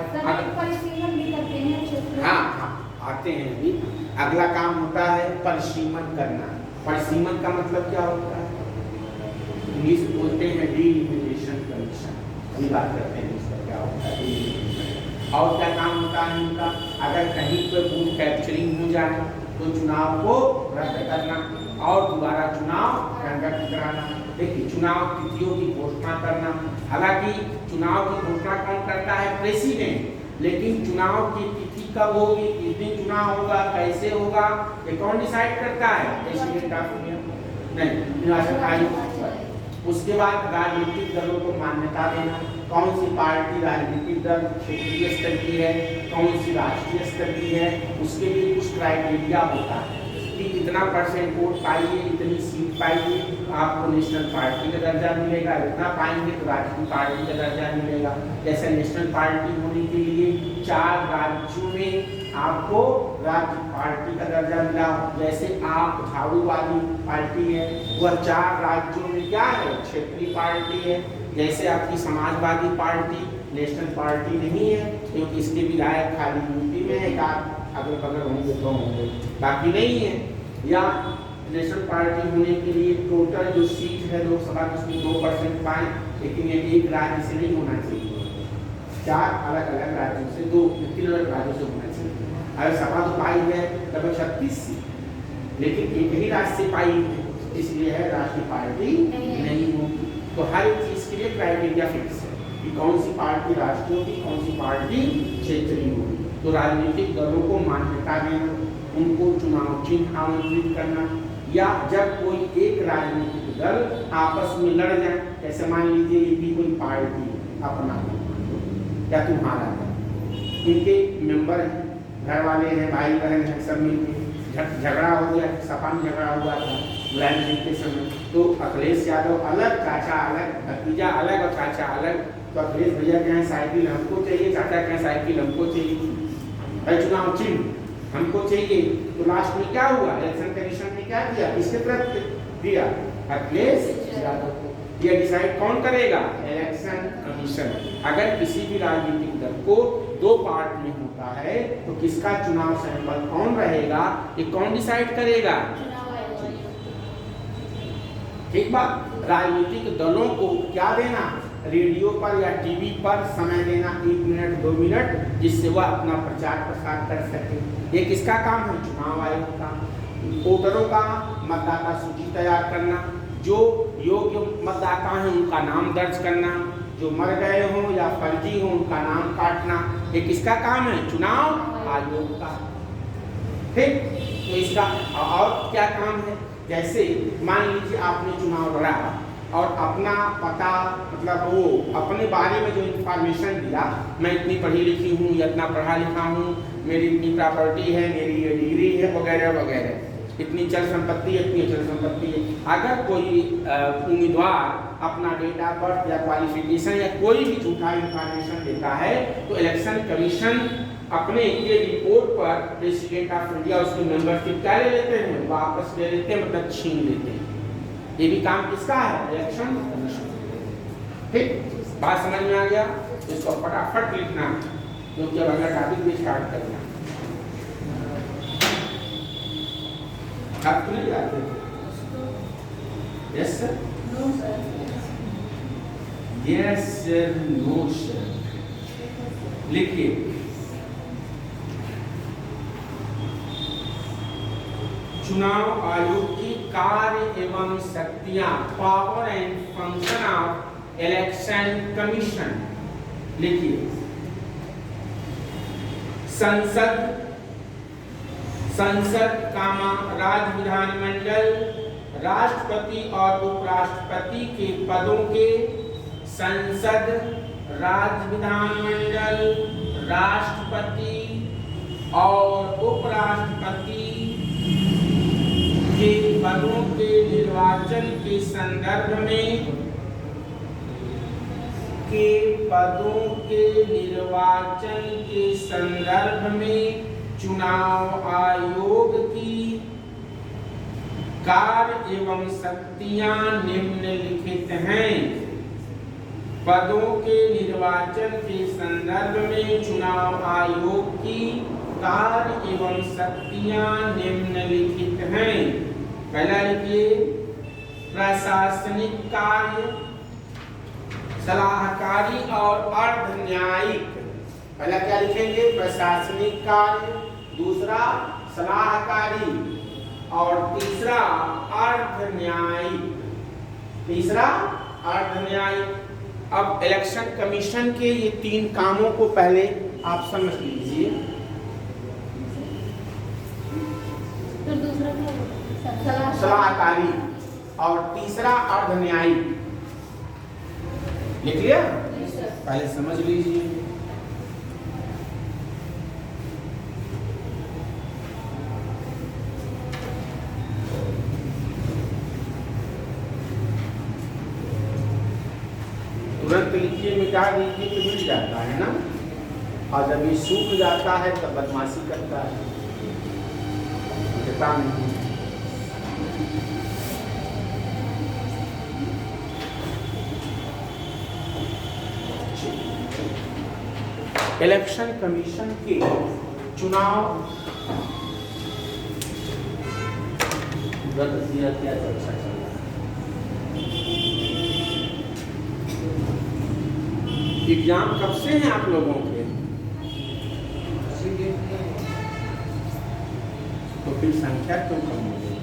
हाँ, आते हैं अभी। अगला काम होता है परिसीमन करना। परिसीमन का मतलब क्या होता है? इंग्लिश बोलते हैं डिलिमिटेशन कमीशन। अभी बात करते हैं इसका क्या होता है। और क्या काम होता है इनका? अगर कहीं पर बूथ कैप्चरिंग हो जाए तो चुनाव को रद्द करना और दोबारा चुनाव कंडक्ट कराना। देखिए, चुनाव तिथियों की घोषणा करना। हालांकि चुनाव की घोषणा कौन करता है? प्रेसिडेंट। लेकिन चुनाव की तिथि कब होगी, किस दिन चुनाव होगा, कैसे होगा, ये कौन डिसाइड करता है? प्रेसिडेंट ऑफ इंडिया नहीं, निर्वाचन आयोग। उसके बाद राजनीतिक दलों को मान्यता देना। कौन सी पार्टी राजनीतिक दल क्षेत्रीय स्तर की है, कौन सी राष्ट्रीय स्तर की है, उसके लिए कुछ क्राइटेरिया होता है कि इतना % वोट पाइए, इतनी सीट पाइए, आपको नेशनल पार्टी का दर्जा मिलेगा, इतना पाएंगे तो राष्ट्रीय पार्टी का दर्जा मिलेगा। जैसे नेशनल पार्टी होने के लिए 4 राज्यों में आपको राज्य पार्टी का दर्जा मिला। जैसे आप झाड़ूवादी पार्टी है, वह 4 राज्यों में क्या है? क्षेत्रीय पार्टी है। जैसे आपकी समाजवादी पार्टी नेशनल पार्टी नहीं है, क्योंकि इसके विधायक खाली यूपी में है, अगल बगल होंगे तो होंगे, बाकी नहीं है। या नेशनल पार्टी होने के लिए टोटल जो सीट है लोकसभा की उसमें 2% पाए, लेकिन ये एक राज्य से नहीं होना चाहिए, 4 अलग अलग राज्यों से, 2-3 अलग राज्यों से होना चाहिए। अगर सभा तो पाई है लगभग 36 सीट, लेकिन एक ही राज्य से पाई है, इसलिए है राष्ट्रीय पार्टी नहीं होगी। तो हर एक चीज के लिए क्राइटेरिया फिक्स है। कि कौन सी पार्टी राष्ट्रीय होगी, कौन सी पार्टी क्षेत्रीय होगी। तो राजनीतिक दलों को मान्यता देना, उनको चुनाव चिन्ह आमंत्रित करना, या जब कोई एक राजनीतिक दल आपस में लड़ जाए, जैसे मान लीजिए ये भी कोई पार्टी अपना या तुम्हारा है, इनके मेंबर हैं, घर वाले हैं, भाई बहन हैं, सब मिलकर झगड़ा हो गया, सपा में झगड़ा हुआ था मुलायम सिंह के समय, तो अखिलेश यादव अलग, चाचा अलग, भतीजा अलग और चाचा अलग। तो अखिलेश भैया कहें साइकिल हमको चाहिए, चाचा कहें साइकिल हमको चाहिए, चुनाव चिन्ह हमको चाहिए। तो लास्ट में क्या हुआ, इलेक्शन कमीशन ने क्या किया, किसके तरफ दिया, अखिलेश यादव को। ये डिसाइड कौन करेगा, इलेक्शन कमीशन। अगर किसी भी राजनीतिक दल को दो पार्ट में होता है तो किसका चुनाव सैंपल कौन रहेगा, ये कौन डिसाइड करेगा, ठीक बात। राजनीतिक दलों को क्या देना, रेडियो पर या टीवी पर समय देना 1 मिनट 2 मिनट, जिससे वह अपना प्रचार प्रसार कर सके। ये किसका काम है, चुनाव आयोग का। वोटरों का मतदाता सूची तैयार करना, जो योग्य मतदाता हैं उनका नाम दर्ज करना, जो मर गए हों या फर्जी हों उनका नाम काटना, ये किसका काम है, चुनाव आयोग का। ठीक, तो इसका और क्या काम है, जैसे मान लीजिए आपने चुनाव लड़ा और अपना पता, मतलब वो अपने बारे में जो इन्फॉर्मेशन दिया, मैं इतनी पढ़ी लिखी हूँ या इतना पढ़ा लिखा हूँ, मेरी इतनी प्रॉपर्टी है, मेरी ये डिग्री है, वगैरह वगैरह, इतनी चल संपत्ति है, इतनी अचल संपत्ति है। अगर कोई उम्मीदवार अपना डेट ऑफ बर्थ या क्वालिफिकेशन या कोई भी झूठा इन्फॉर्मेशन देता है तो इलेक्शन कमीशन अपने ये रिपोर्ट पर प्रेसिडेंट ऑफ इंडिया उसकी मेंबरशिप क्या ले लेते हैं, वापस ले लेते हैं, मतलब छीन लेते हैं। ये भी काम किसका है, इलेक्शन कमीशन। ठीक, बात समझ में आ गया। इसको फटाफट लिखना, क्योंकि अब अगला टॉपिक भी स्टार्ट करना। आप नहीं जाते, yes sir, no sir, yes sir, no sir, लिखिए। चुनाव आयोग की कार्य एवं शक्तियां, power and function of election commission, लिखिए। संसद कामा राज्य विधानमंडल, राष्ट्रपति और उपराष्ट्रपति के पदों के संसद, राज्य विधानमंडल, राष्ट्रपति और उपराष्ट्रपति के पदों के निर्वाचन के संदर्भ में चुनाव आयोग की कार्य एवं शक्तियां निम्नलिखित हैं। पदों के निर्वाचन के संदर्भ में चुनाव आयोग की कार्य एवं शक्तियां निम्नलिखित हैं। पहला लिखिए, प्रशासनिक कार्य, सलाहकारी और अर्ध न्यायिक। पहला क्या लिखेंगे, प्रशासनिक कार्य, दूसरा सलाहकारी और तीसरा अर्ध न्यायिक, तीसरा अर्ध न्यायिक। अब इलेक्शन कमीशन के ये 3 कामों को पहले आप समझ लीजिए। तो दूसरा क्या, सलाहकारी और तीसरा अर्ध न्यायिक। लिख लिया, पहले समझ लीजिए। तुरंत लिखिए, मिटा दीजिए तो मिट जाता है ना, और जब ये सूख जाता है तब बदमाशी करता है, मिटता नहीं। इलेक्शन कमीशन के चुनाव क्या चर्चा चल रहा है, एग्जाम कब से हैं आप लोगों के, तो फिर संख्या क्यों कम हो गई?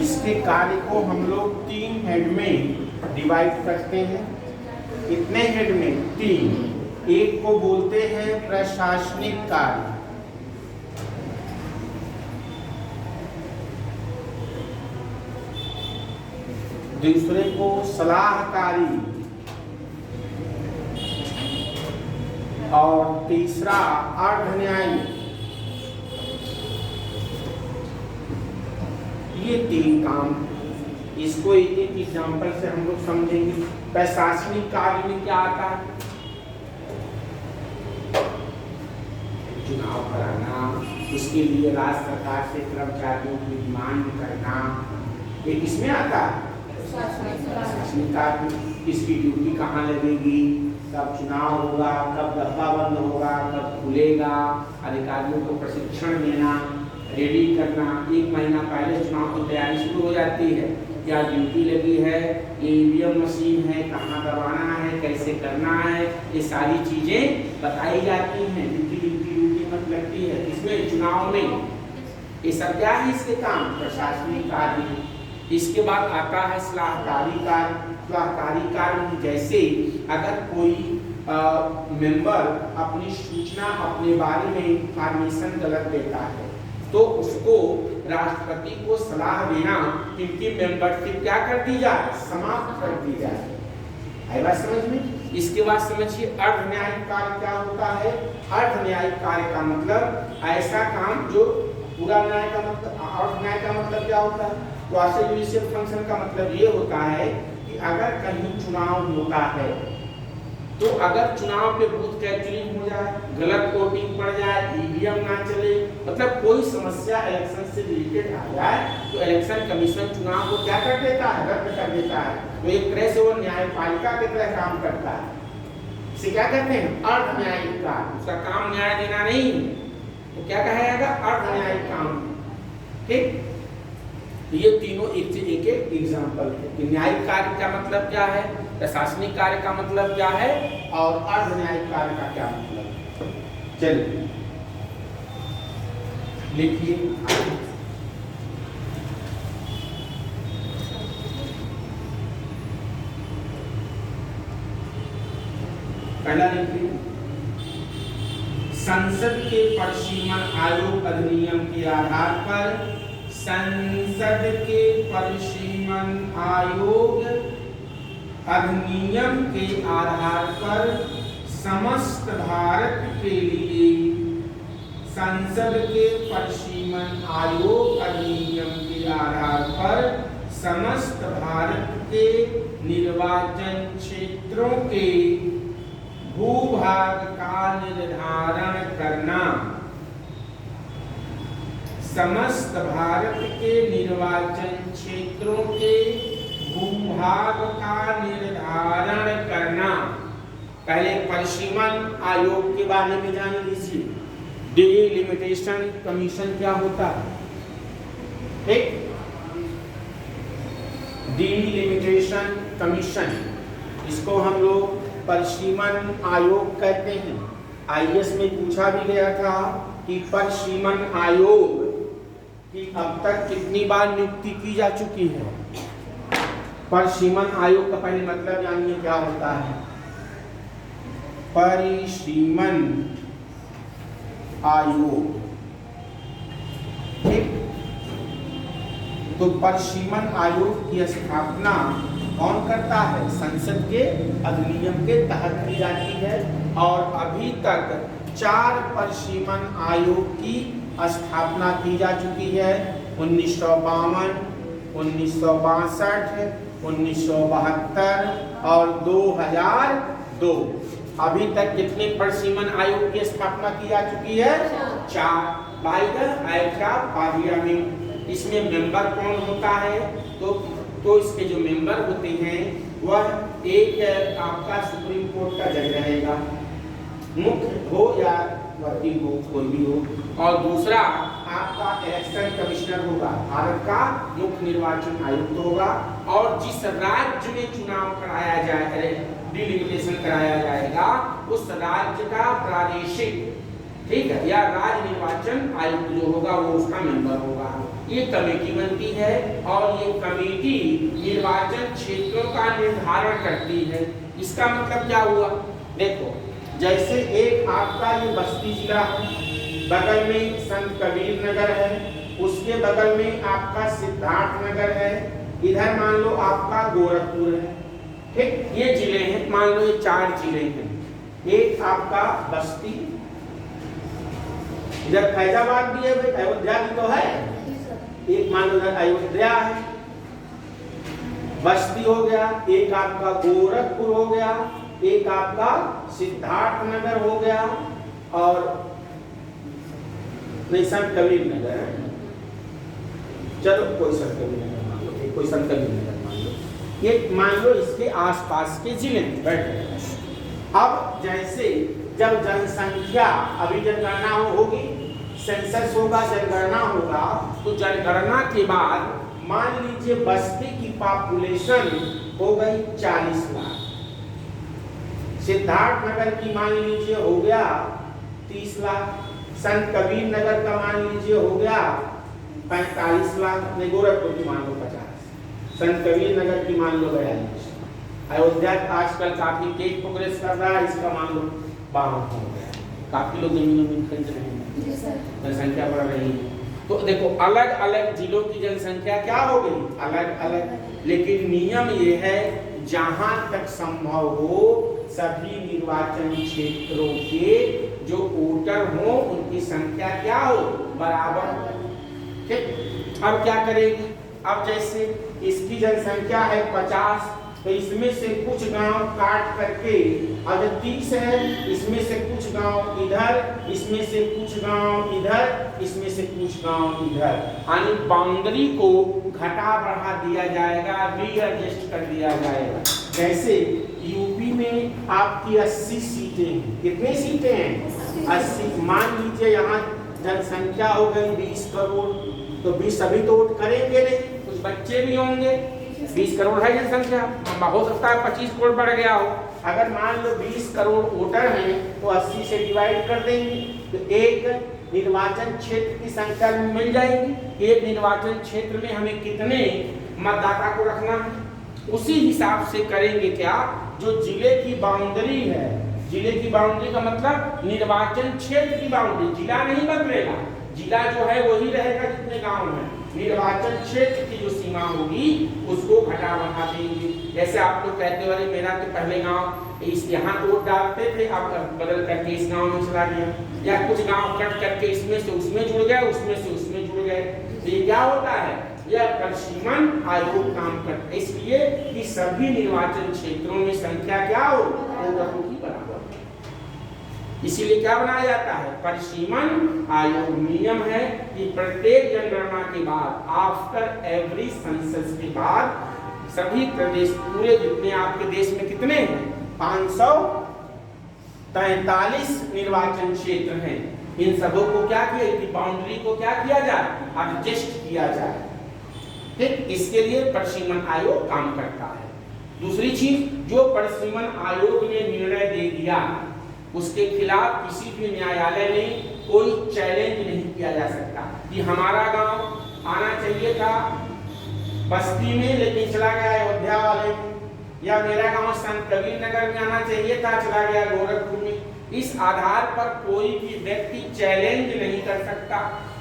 इसके कार्य को हम लोग 3 हेड में डिवाइड करते हैं। कितने हेड में? 3। एक को बोलते हैं प्रशासनिक कार्य, दूसरे को सलाहकारी और तीसरा अर्ध न्यायिक। ये 3 काम, इसको एक एक एग्जाम्पल से हम लोग समझेंगे। प्रशासनिक कार्य में क्या आता है? चुनाव कराना, उसके लिए राज्य सरकार से कर्मचारियों की डिमांड करना, ये किसमें आता है? प्रशासनिक कार्य। इसकी ड्यूटी कहाँ लगेगी, कब चुनाव होगा, कब डब्बा बंद होगा, कब खुलेगा, अधिकारियों को प्रशिक्षण देना, रेडी करना। 1 महीना पहले चुनाव की तैयारी शुरू हो जाती है। क्या ड्यूटी लगी है, ईवीएम मशीन है, कहाँ दबाना है, कैसे करना है, ये सारी चीजें बताई जाती हैं। ड्यूटी मत लगती है इसमें, चुनाव में। ये सब क्या है इसके काम? प्रशासनिक कार्य। इसके बाद आता है सलाहकारी कार्य। सलाहकारी कार्य में जैसे अगर कोई मेंबर अपनी सूचना अपने बारे में इंफॉर्मेशन गलत देता है तो उसको राष्ट्रपति को सलाह देना कि इनकी मेंबरशिप क्या कर दी जाए, समाप्त कर दी जाए। आई बात समझ में? इसके बाद समझिए अर्ध न्यायिक कार्य क्या होता है। अर्ध न्यायिक कार्य का मतलब ऐसा काम जो पूरा न्याय का मतलब, अर्ध न्याय का मतलब क्या होता है? क्वासी जुडिशियल फंक्शन का मतलब ये होता है कि अगर कहीं चुनाव होता है तो अगर चुनाव पे बूथ कैंसिलिंग हो जाए, गलत वोटिंग पड़ जाए, ईवीएम ना चले, मतलब कोई समस्या इलेक्शन से रिलेटेड आ जाए तो इलेक्शन कमीशन चुनाव को क्या कर देता है? रद्द कर देता है। तो एक तरह से वो न्यायपालिका की तरह काम करता है। इसे क्या कहते हैं? अर्ध न्यायिक कार्य। उसका काम न्याय देना नहीं, तो क्या कहा जाएगा? अर्ध न्यायिक काम। ठीक, ये तीनों एक से एक एग्जाम्पल है कि न्यायिक कार्य का मतलब क्या है, प्रशासनिक कार्य का मतलब क्या है और अर्ध न्यायिक कार्य का क्या मतलब है। चलिए लिखिए। पहला लिखिए, संसद के परिसीमन आयोग अधिनियम के आधार पर, संसद के परिसीमन आयोग अधिनियम के आधार पर समस्त भारत के लिए, संसद के परिसीमन आयोग अधिनियम के आधार पर समस्त भारत के निर्वाचन क्षेत्रों के भूभाग का निर्धारण करना, समस्त भारत के निर्वाचन क्षेत्रों के भूभाग का निर्धारण करना। पहले परिसीमन आयोग के बारे में जान लीजिए। डिलिमिटेशन कमीशन क्या होता है? ठीक, डिलिमिटेशन कमीशन, इसको हम लोग परिसीमन आयोग कहते हैं। आईएएस में पूछा भी गया था कि परिसीमन आयोग की अब तक कितनी बार नियुक्ति की जा चुकी है। परिसीमन आयोग का पहले मतलब जानिए क्या होता है। परिसीमन आयोग, ठीक, तो परिसीमन आयोग की स्थापना कौन करता है? संसद के अधिनियम के तहत की जाती है और अभी तक 4 परिसीमन आयोग की स्थापना की जा चुकी है। 1952, 1962, 1972 और 2002। अभी तक कितने परिसीमन आयोग की स्थापना की जा चुकी है? 4 by the act of parliament. इसमें मेंबर कौन होता है? तो इसके जो मेंबर होते हैं वह एक आपका सुप्रीम कोर्ट का जज रहेगा, मुख्य हो या वर्किंग हो, कोई भी हो, और दूसरा आपका इलेक्शन कमिश्नर होगा, भारत का मुख्य निर्वाचन आयुक्त होगा, और जिस राज्य में चुनाव कराया जाए, डिलिमिटेशन कराया जाएगा, उस राज्य का प्रादेशिक, ठीक है, या राज्य निर्वाचन आयुक्त जो होगा वो उसका मेंबर होगा। ये कमेटी बनती है और ये कमेटी निर्वाचन क्षेत्रों का निर्धारण करती है। इसका मतलब क्या हुआ? देखो, जैसे एक आपका ये बस्ती जिला है, बगल में संत कबीर नगर है, उसके बगल में आपका सिद्धार्थ नगर है, इधर मान लो आपका गोरखपुर है। ठीक, ये जिले हैं, मान लो ये 4 जिले हैं। एक आपका बस्ती, इधर फैजाबाद भी है, अयोध्या भी तो है, एक मान लो इधर अयोध्या है, बस्ती हो गया, एक आपका गोरखपुर हो गया, एक आपका सिद्धार्थ नगर हो गया, और नहीं संत कबीर नगर है। चलो कोई संत कबीर नगर मान लो, कोई संत कबीर नगर मान लो, ये मान लो इसके आसपास के जिले में बैठ गए। अब जैसे जब जनसंख्या, अभी जनगणना होगी, सेंसस होगा, जनगणना होगा, तो जनगणना के बाद मान लीजिए बस्ती की पॉपुलेशन हो गई 40 लाख, सिद्धार्थ नगर की मान लीजिए हो गया 30 लाख, संत कबीर नगर का मान लीजिए हो गया 45 लाख, गोरखपुर की मान लो 50, संत कबीर नगर की मान लो 42, अयोध्या आजकल काफी तेज प्रोग्रेस कर रहा है, इसका मान लो 52 हो गया, काफी लोग जमीन खरीद रहे हैं, जनसंख्या बढ़ रही है। तो देखो अलग अलग जिलों की जनसंख्या क्या हो गई, अलग अलग, लेकिन नियम ये है जहां तक संभव हो सभी निर्वाचन क्षेत्रों के जो वोटर हो उनकी संख्या क्या हो, बराबर। ठीक, अब क्या करेगी? अब जैसे इसकी जनसंख्या है 50, तो इसमें से कुछ गांव काट करके, अगर 30 है, इसमें से कुछ गांव इधर, इसमें से कुछ गांव इधर, इसमें से कुछ गांव इधर, यानी बाउंड्री को घटा बढ़ा दिया जाएगा, रीएडजस्ट कर दिया जाएगा। जैसे यूपी में आपकी 80 सीटें हैं, कितनी सीटें हैं? 80। मान लीजिए यहाँ जनसंख्या हो गई 20 करोड़, तो 20 सभी तो वोट करेंगे नहीं, कुछ बच्चे भी होंगे, 20 करोड़ है जनसंख्या, हो सकता है 25 करोड़ बढ़ गया हो। अगर मान लो 20 करोड़ वोटर हैं तो 80 से डिवाइड कर देंगे, तो एक निर्वाचन क्षेत्र की संख्या मिल जाएगी। एक निर्वाचन क्षेत्र में हमें कितने मतदाता को रखना है, उसी हिसाब से करेंगे। क्या, जो जिले की बाउंड्री है, जिले की बाउंड्री का मतलब निर्वाचन क्षेत्र की बाउंड्री, जिला नहीं बदलेगा, जिला जो है वही रहेगा जितने गांव हैं, निर्वाचन क्षेत्र की जो सीमा होगी उसको घटा बढ़ा देंगे। जैसे आप लोग कहते हो मेरा तो पहले गांव इस यहाँ वोट डालते थे, अब बदल करके इस गांव में चला गया, या कुछ गांव कट करके इसमें से उसमें जुड़ गए, उसमें से उसमें जुड़ गए। तो ये क्या होता है, यह परिसीमन आयोग काम करता है, इसलिए कि सभी निर्वाचन क्षेत्रों में संख्या क्या हो, वोटरों की बराबर। इसीलिए क्या बनाया जाता है, परिसीमन आयोग। नियम है कि प्रत्येक जनगणना के बाद, आफ्टर एवरी सेंसस के बाद, सभी प्रदेश, पूरे जितने आपके देश में कितने हैं, 543 निर्वाचन क्षेत्र हैं, इन सबों को क्या किया, इनकी बाउंड्री को क्या किया जाए, एडजस्ट किया जाए। ठीक, इसके लिए परिसीमन आयोग काम करता है। दूसरी चीज, जो परिसीमन आयोग ने निर्णय दे दिया उसके खिलाफ किसी भी न्यायालय में कोई चैलेंज नहीं किया जा सकता कि हमारा गांव आना चाहिए था बस्ती में लेकिन चला गया अयोध्या वाले में, या मेरा गांव संत कबीर नगर में आना चाहिए था, चला गया गोरखपुर में। इस आधार पर कोई भी व्यक्ति चैलेंज नहीं कर सकता।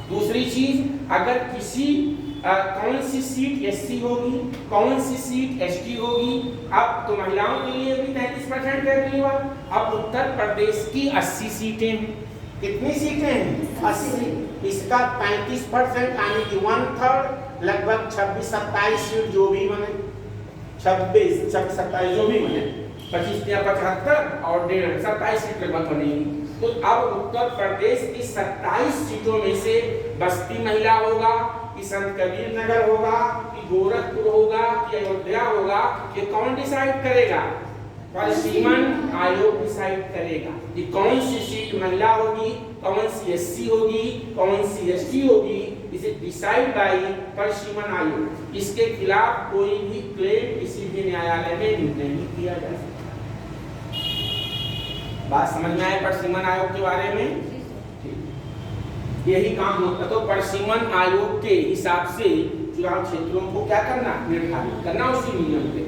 दूसरी चीज, अगर किसी कौन सी सीट एससी होगी, कौन सी सीट एसटी होगी, अब तो महिलाओं के लिए भी 33% है। अब उत्तर प्रदेश की 80 सीटें हैं, कितनी सीटें हैं, 80, इसका 35% यानी कि 1/3, लगभग 26-27 सीट जो भी बने, 26-27 जो भी बने, 25 या 75 और 1.5-27 सीट लगभग बनेगी। तो अब उत्तर प्रदेश की 27 सीटों में से बस्ती महिला होगा कि संत कबीर नगर होगा कि गोरखपुर होगा कि अयोध्या होगा, ये कौन डिसाइड करेगा, परिसीमन आयोग डिसाइड करेगा कि कौन सी सीट महिला होगी, कौन सी एससी होगी, कौन सी एसटी होगी। इसे डिसाइड बाय परिसीमन आयोग। इसके खिलाफ कोई भी क्लेम किसी भी न्यायालय में नहीं किया जा सकता। बात समझ में आए परिसीमन आयोग के बारे में? यही काम होता। तो परिसीमन आयोग के हिसाब से चुनाव क्षेत्रों को क्या करना, निर्धारित करना उसी नियम पे।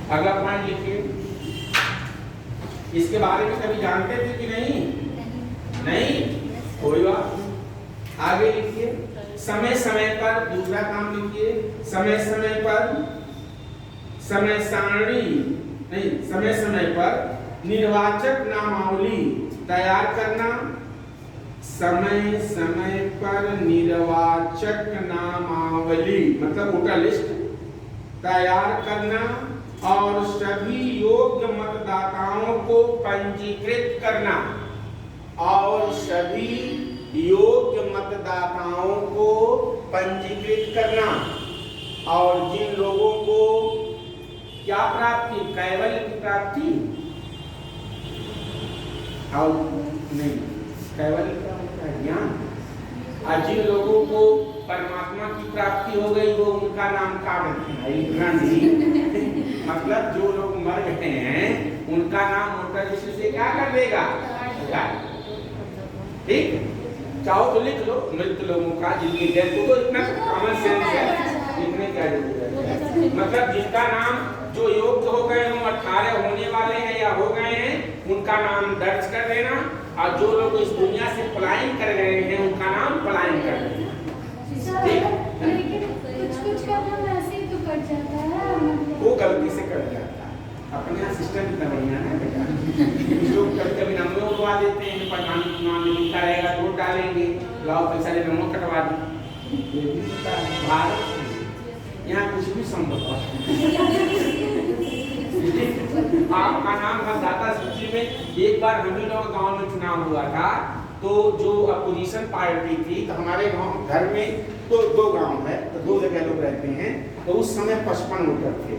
अगला पॉइंट लिखिए, इसके बारे में कभी जानते थे कि नहीं? नहीं, कोई बात। आगे लिखिए, समय समय पर, दूसरा काम लिखिए, समय समय पर समय सारणी नहीं, समय समय पर निर्वाचक नामावली तैयार करना, समय समय पर निर्वाचक नामावली मतलब वोटर लिस्ट तैयार करना और सभी योग्य मतदाताओं को पंजीकृत करना, और सभी योग्य मतदाताओं को पंजीकृत करना, और जिन लोगों को क्या प्राप्ति, कैवल्य की प्राप्ति, और नहीं, कैवल्य क्या होता है, ज्ञान, और जिन लोगों को परमात्मा की प्राप्ति हो गई वो उनका नाम काट देते हैं। मतलब जो लोग मर गए हैं उनका नाम वोटर लिस्ट से क्या कर देगा, ठीक। चाहो तो लिख लो मृत लोगों का, जिनकी डेथ को, तो इतना कॉमन सेंस है, लिखने क्या जरूरत है। मतलब जिनका नाम जो योग्य हो गए हों, 18 होने वाले हैं या हो गए हैं, उनका नाम दर्ज कर देना, और जो लोग इस दुनिया से पलायन कर गए हैं उनका नाम पलायन कर देना। लेकिन कुछ का नाम ऐसे ही तो कट जाता है, वो गलती से कट जाता है। अपने यहाँ सिस्टम इतना बढ़िया है बेटा, लोग कभी कभी नंबर उठवा देते हैं, प्रधान चुनाव में लिखा रहेगा तो वोट डालेंगे, लाओ पैसा ले नंबर कटवा दी। भारत यहाँ कुछ भी संभव है। आपका नाम मतदाता सूची में, एक बार हम ही लोग गाँव में चुनाव हुआ था, तो जो अपोजिशन पार्टी थी, तो हमारे गांव घर में तो 2 गांव है, तो 2 जगह लोग रहते हैं, तो उस समय 55 वोटर थे,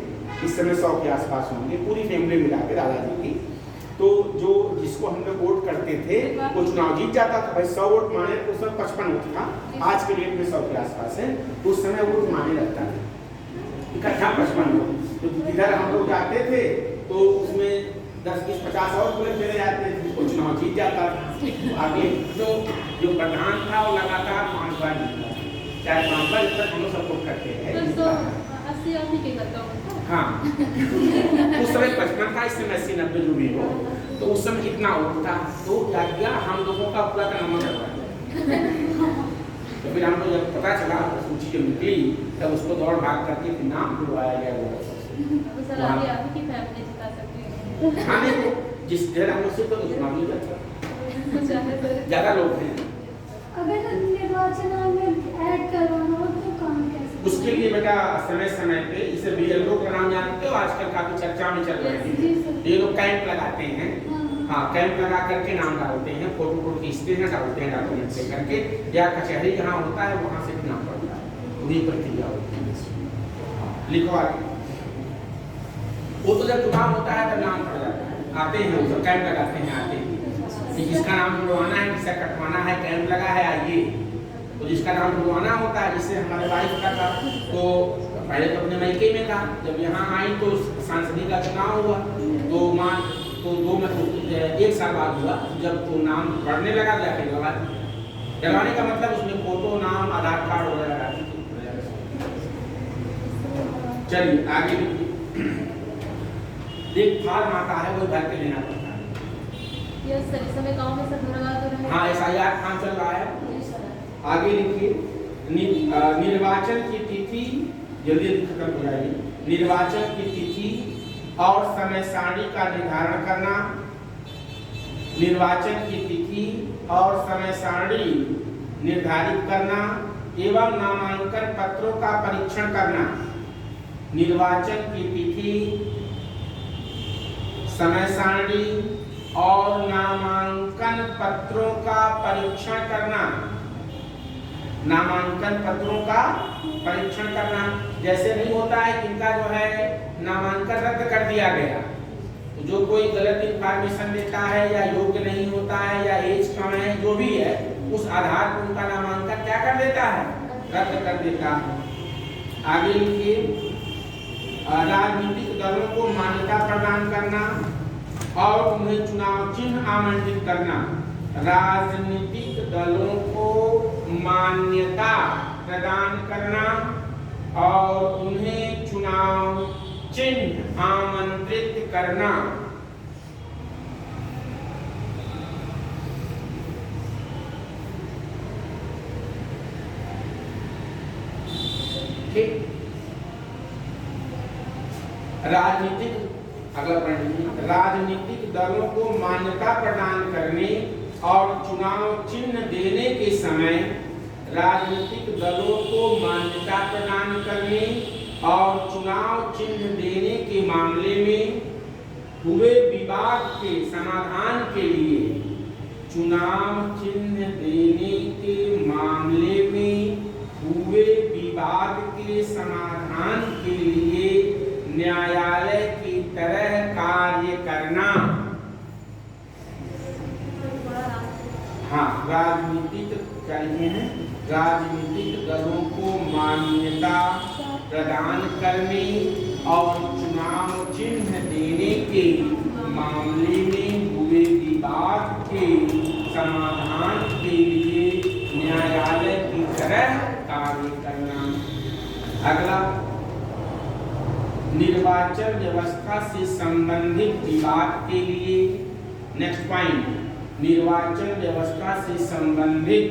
इस समय 100 के आसपास होंगे, पूरी फैमिली मिला के दादाजी की। तो जो जिसको हम लोग वोट करते थे वो चुनाव जीत जाता था। भाई 100 वोट माने तो उस समय 55 वोट था, आज के डेट में 100 के आसपास है, तो उस समय वोट माने लगता था इकट्ठा 55 वोट। तो इधर हम लोग जाते थे तो उसमें 10, 20, 50 और पूरे चले जाते थे, तो चुनाव जीत जाता था। आगे तो जो प्रधान था वो लगातार 5 बार जीता, चाहे 5 बार तक हम लोग सपोर्ट करते हैं। 80 के करता हूँ। हाँ, उस समय 55 था, इस समय 80, 90 जो भी हो, तो उस समय कितना वोट था, तो क्या किया, हम लोगों का पूरा का नंबर करवा दिया। तो फिर हमको जब पता चला, सूची जब निकली, तब उसको दौड़ भाग करके फिर नाम बुलवाया गया वो। हाँ नहीं, जिस घर हम लोग से तो चुनाव नहीं जाता, ज्यादा लोग हैं। अगर निर्वाचन में ऐड करवाना हो तो काम कैसे? उसके लिए बेटा समय समय पे, इसे बीएलओ का नाम जानते हो, आजकल काफी चर्चा में चल रहे हैं। ये लोग कैंप लगाते हैं, हाँ, कैंप लगा करके नाम डालते हैं, फोटो खींचते हैं, डालते हैं डॉक्यूमेंट से करके, या कचहरी जहाँ होता है वहाँ से भी नाम पड़ता है, पूरी प्रक्रिया होती है। लिखो आगे, वो तो जब चुनाव होता है तब नाम पड़ जाता है, आते हैं वो कैंप लगाते हैं, आते हैं कि जिसका नाम जुड़वाना है, किसका कटवाना है, कैंप लगा है, आइए। तो जिसका नाम जुड़वाना होता है, जिससे हमारे वाइफ का था, तो पहले तो अपने मायके में था, जब यहाँ आई तो सांसदीय का चुनाव हुआ, तो 1 साल बाद हुआ, जब तो नाम पढ़ने लगा, जाके डलवाने का मतलब उसमें फोटो, नाम, आधार कार्ड वगैरह। चलिए आगे एक फार्म आता है, वो भर के लेना पड़ता है। यस सर, इस समय गांव में सब भरवा तो रहे हैं। हाँ, SIR काम चल रहा है। आगे लिखिए, निर्वाचन की तिथि जल्दी खत्म हो जाएगी। निर्वाचन की तिथि और समय सारणी का निर्धारण करना, निर्वाचन की तिथि और समय सारणी निर्धारित करना एवं नामांकन पत्रों का परीक्षण करना। निर्वाचन की तिथि, समय सारणी और नामांकन पत्रों का परीक्षण करना। नामांकन पत्रों का परीक्षण करना, जैसे नहीं होता है किनका जो है नामांकन रद्द कर दिया गया, तो जो कोई गलत इंफॉर्मेशन देता है या योग्य नहीं होता है या एज कम है, जो भी है, उस आधार पर उनका नामांकन क्या कर देता है, रद्द कर देता है। आगे लिखिए, राजनीतिक दलों को मान्यता प्रदान करना और उन्हें चुनाव चिन्ह आवंटित करना। राजनीतिक दलों को मान्यता प्रदान करना और उन्हें चुनाव चिन्ह आमंत्रित करना। ठीक, राजनीतिक दलों को मान्यता प्रदान करने और चुनाव चिन्ह देने के समय राजनीतिक दलों को मान्यता प्रदान करने और चुनाव चिन्ह देने के मामले में हुए विवाद के समाधान के लिए चुनाव चिन्ह देने के मामले में हुए विवाद के समाधान के लिए न्यायालय की तरह कार्य करना। हाँ, राजनीतिक दलों को मान्यता प्रदान करने और चुनाव चिन्ह देने के मामले में हुए विवाद के समाधान के लिए न्यायालय की तरह कार्य करना। अगला, निर्वाचन व्यवस्था से संबंधित विवाद के लिए, नेक्स्ट पॉइंट, निर्वाचन व्यवस्था से संबंधित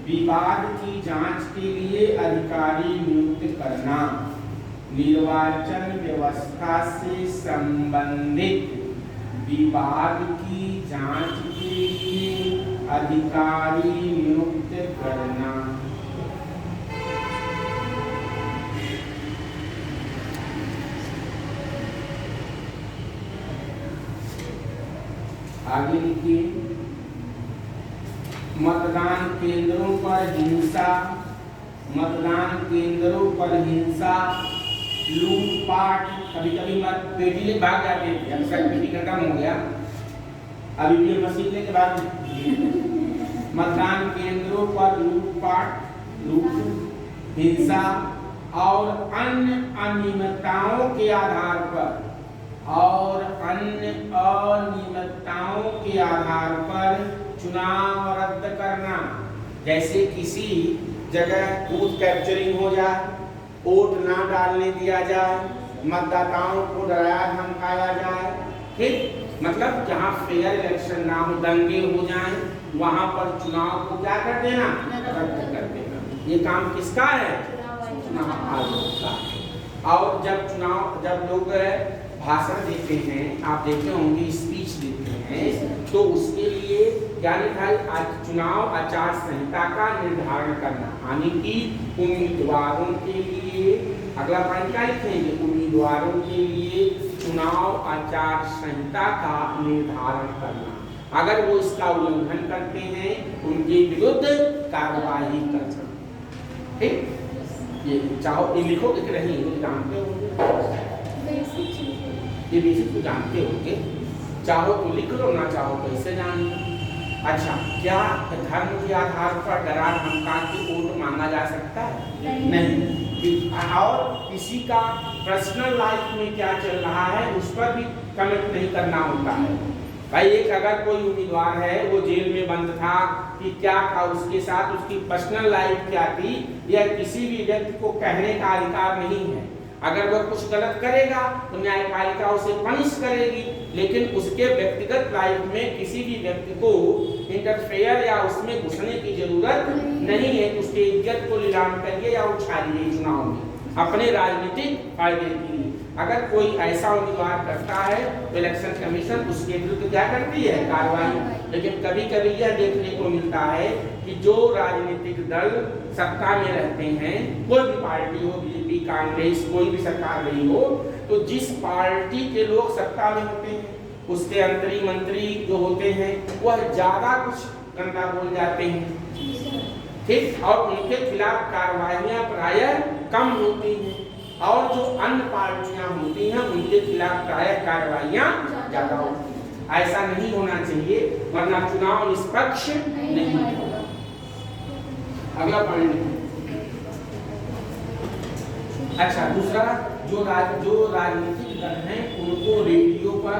विवाद की जांच के लिए अधिकारी नियुक्त करना। निर्वाचन व्यवस्था से संबंधित विवाद की जांच के लिए अधिकारी नियुक्त करना। आगे लिखिए, मतदान केंद्रों पर हिंसा, लूटपाट, कभी-कभी पेटी ले भाग जाते थे, अक्सर पेटी खत्म हो गया, अभी भी मशीन लेके भाग। मतदान केंद्रों पर लूटपाट, हिंसा और अन्य अनियमितताओं के आधार पर चुनाव रद्द करना। जैसे किसी जगह बूथ कैप्चरिंग हो जाए, वोट ना डालने दिया जाए, मतदाताओं को डराया धमकाया जाए, ठीक, मतलब जहां फेयर इलेक्शन ना हो, दंगे हो जाएं, वहां पर चुनाव को क्या कर देना, रद्द कर देना। ये काम किसका है, चुनाव आयोग का। और जब लोग भाषण देते हैं, आप देखे होंगे, स्पीच देते हैं, तो उसके लिए क्या निर्धारित, चुनाव आचार संहिता का निर्धारण करना, यानी कि उम्मीदवारों के लिए, अगला पॉइंट क्या लिखेंगे, उम्मीदवारों के लिए चुनाव आचार संहिता का निर्धारण करना। अगर वो इसका उल्लंघन करते हैं, उनके विरुद्ध कार्रवाई करना। ठीक, ये चाहो ये लिखोगे कि नहीं, जानते होंगे, ये बेसिक तो जानते होंगे, चाहो तो लिख लो, ना चाहो तो ऐसे जान लो। अच्छा, क्या धर्म के आधार पर डरा धमका के वोट मांगा जा सकता है? नहीं। और किसी का पर्सनल लाइफ में क्या चल रहा है उस पर भी कमेंट नहीं करना होता है। भाई, एक अगर कोई उम्मीदवार है, वो जेल में बंद था कि क्या था उसके साथ, उसकी पर्सनल लाइफ क्या थी, यह किसी भी व्यक्ति को कहने का अधिकार नहीं है। अगर वह कुछ गलत करेगा तो न्यायपालिका उसे पनिश करेगी, लेकिन उसके व्यक्तिगत लाइफ में किसी भी व्यक्ति को इंटरफेयर या उसमें घुसने की जरूरत नहीं है। उसके इज्जत को नीलाम करिए या उछालिए चुनाव में अपने राजनीतिक फायदे के लिए। अगर कोई ऐसा उम्मीदवार करता है तो इलेक्शन कमीशन उसके विरुद्ध क्या करती है, कार्रवाई। लेकिन कभी कभी यह देखने को मिलता है कि जो राजनीतिक दल सत्ता में रहते हैं, कोई भी पार्टी हो, बीजेपी, कांग्रेस, कोई भी सरकार रही हो, तो जिस पार्टी के लोग सत्ता में होते हैं उसके मंत्री जो होते हैं वह ज्यादा कुछ गंदा बोल जाते हैं, ठीक, और उनके खिलाफ कार्रवाइयां प्रायः कम होती हैं, और जो अन्य पार्टियां होती हैं उनके खिलाफ प्रायः कार्रवाइयां ज्यादा होती हैं। ऐसा नहीं होना चाहिए, वरना चुनाव निष्पक्ष नहीं होगा। अगला पॉइंट, अच्छा, दूसरा, जो राजनीतिक दल हैं उनको रेडियो पर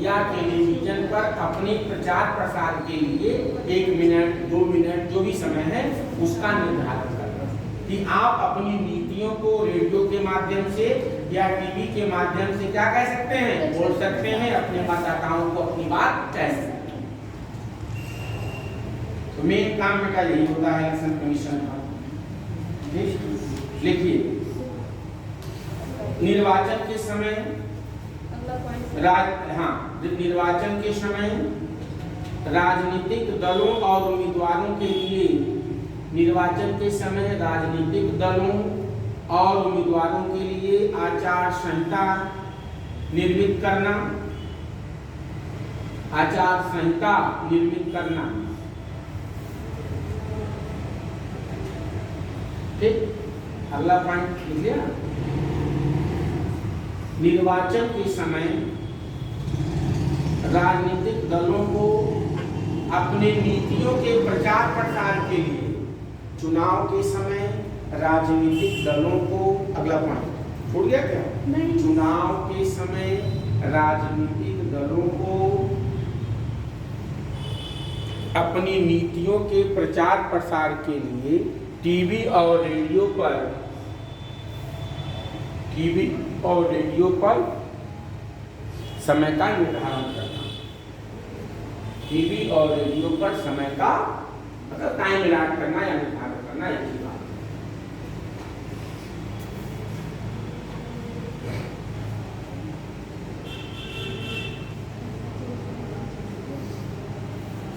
या टेलीविजन पर अपने प्रचार प्रसार के लिए 1 मिनट 2 मिनट जो भी समय है उसका निर्धारण करना, कि आप अपनी नीतियों को रेडियो के माध्यम से या टीवी के माध्यम से क्या कह सकते हैं, बोल सकते हैं, अपने मतदाताओं को अपनी बात कह सकते हैं। तो मेन काम बेटा यही होता है इलेक्शन कमीशन का। लिखिए, निर्वाचन के समय निर्वाचन के समय राजनीतिक दलों और उम्मीदवारों के लिए निर्वाचन के समय राजनीतिक दलों और उम्मीदवारों के लिए आचार संहिता निर्मित करना, आचार संहिता निर्मित करना। ठीक, अगला पॉइंट लिख लिया। निर्वाचन के समय राजनीतिक दलों को अपने नीतियों के प्रचार प्रसार के लिए, चुनाव के समय राजनीतिक दलों को, अगला पॉइंट छूट गया क्या? नहीं। चुनाव के समय राजनीतिक दलों को अपनी नीतियों के प्रचार प्रसार के लिए टीवी और रेडियो पर समय का निर्धारण करना। टीवी और रेडियो पर समय का मतलब टाइम अलॉट करना या निर्धारण करना, एक ही बात।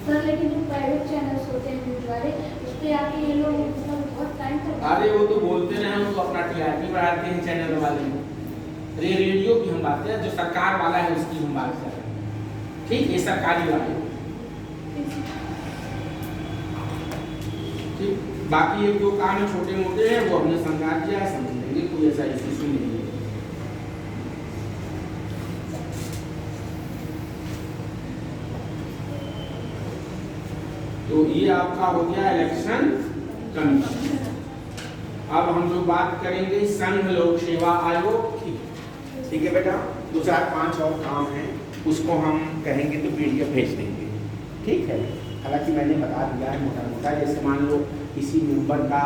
सर लेकिन जो प्राइवेट चैनल्स होते हैं न्यूज वाले, उस पे आके ये लोग मतलब बहुत टाइम तक, अरे वो तो बोलते रहे, हम तो अपना टीआरपी बढ़ाते हैं चैनल वाले। अरे रेडियो की हम बात करें, जो सरकार वाला है उसकी हम बात कर रहे हैं। ठीक, ये सरकारी वाले। ठीक, बाकी एक दो काम छोटे मोटे हैं वो हमने समझा दिया है, समझ लेंगे, कोई ऐसा इश्यू नहीं है। तो ये आपका हो गया इलेक्शन कमीशन। अब हम जो बात करेंगे संघ लोक सेवा आयोग की। ठीक है बेटा, 2 4 5 और काम है, उसको हम कहेंगे तो पीडीएफ भेज देंगे। ठीक है, हालांकि मैंने बता दिया है मोटा मोटा। जैसे मान लो किसी मेंबर का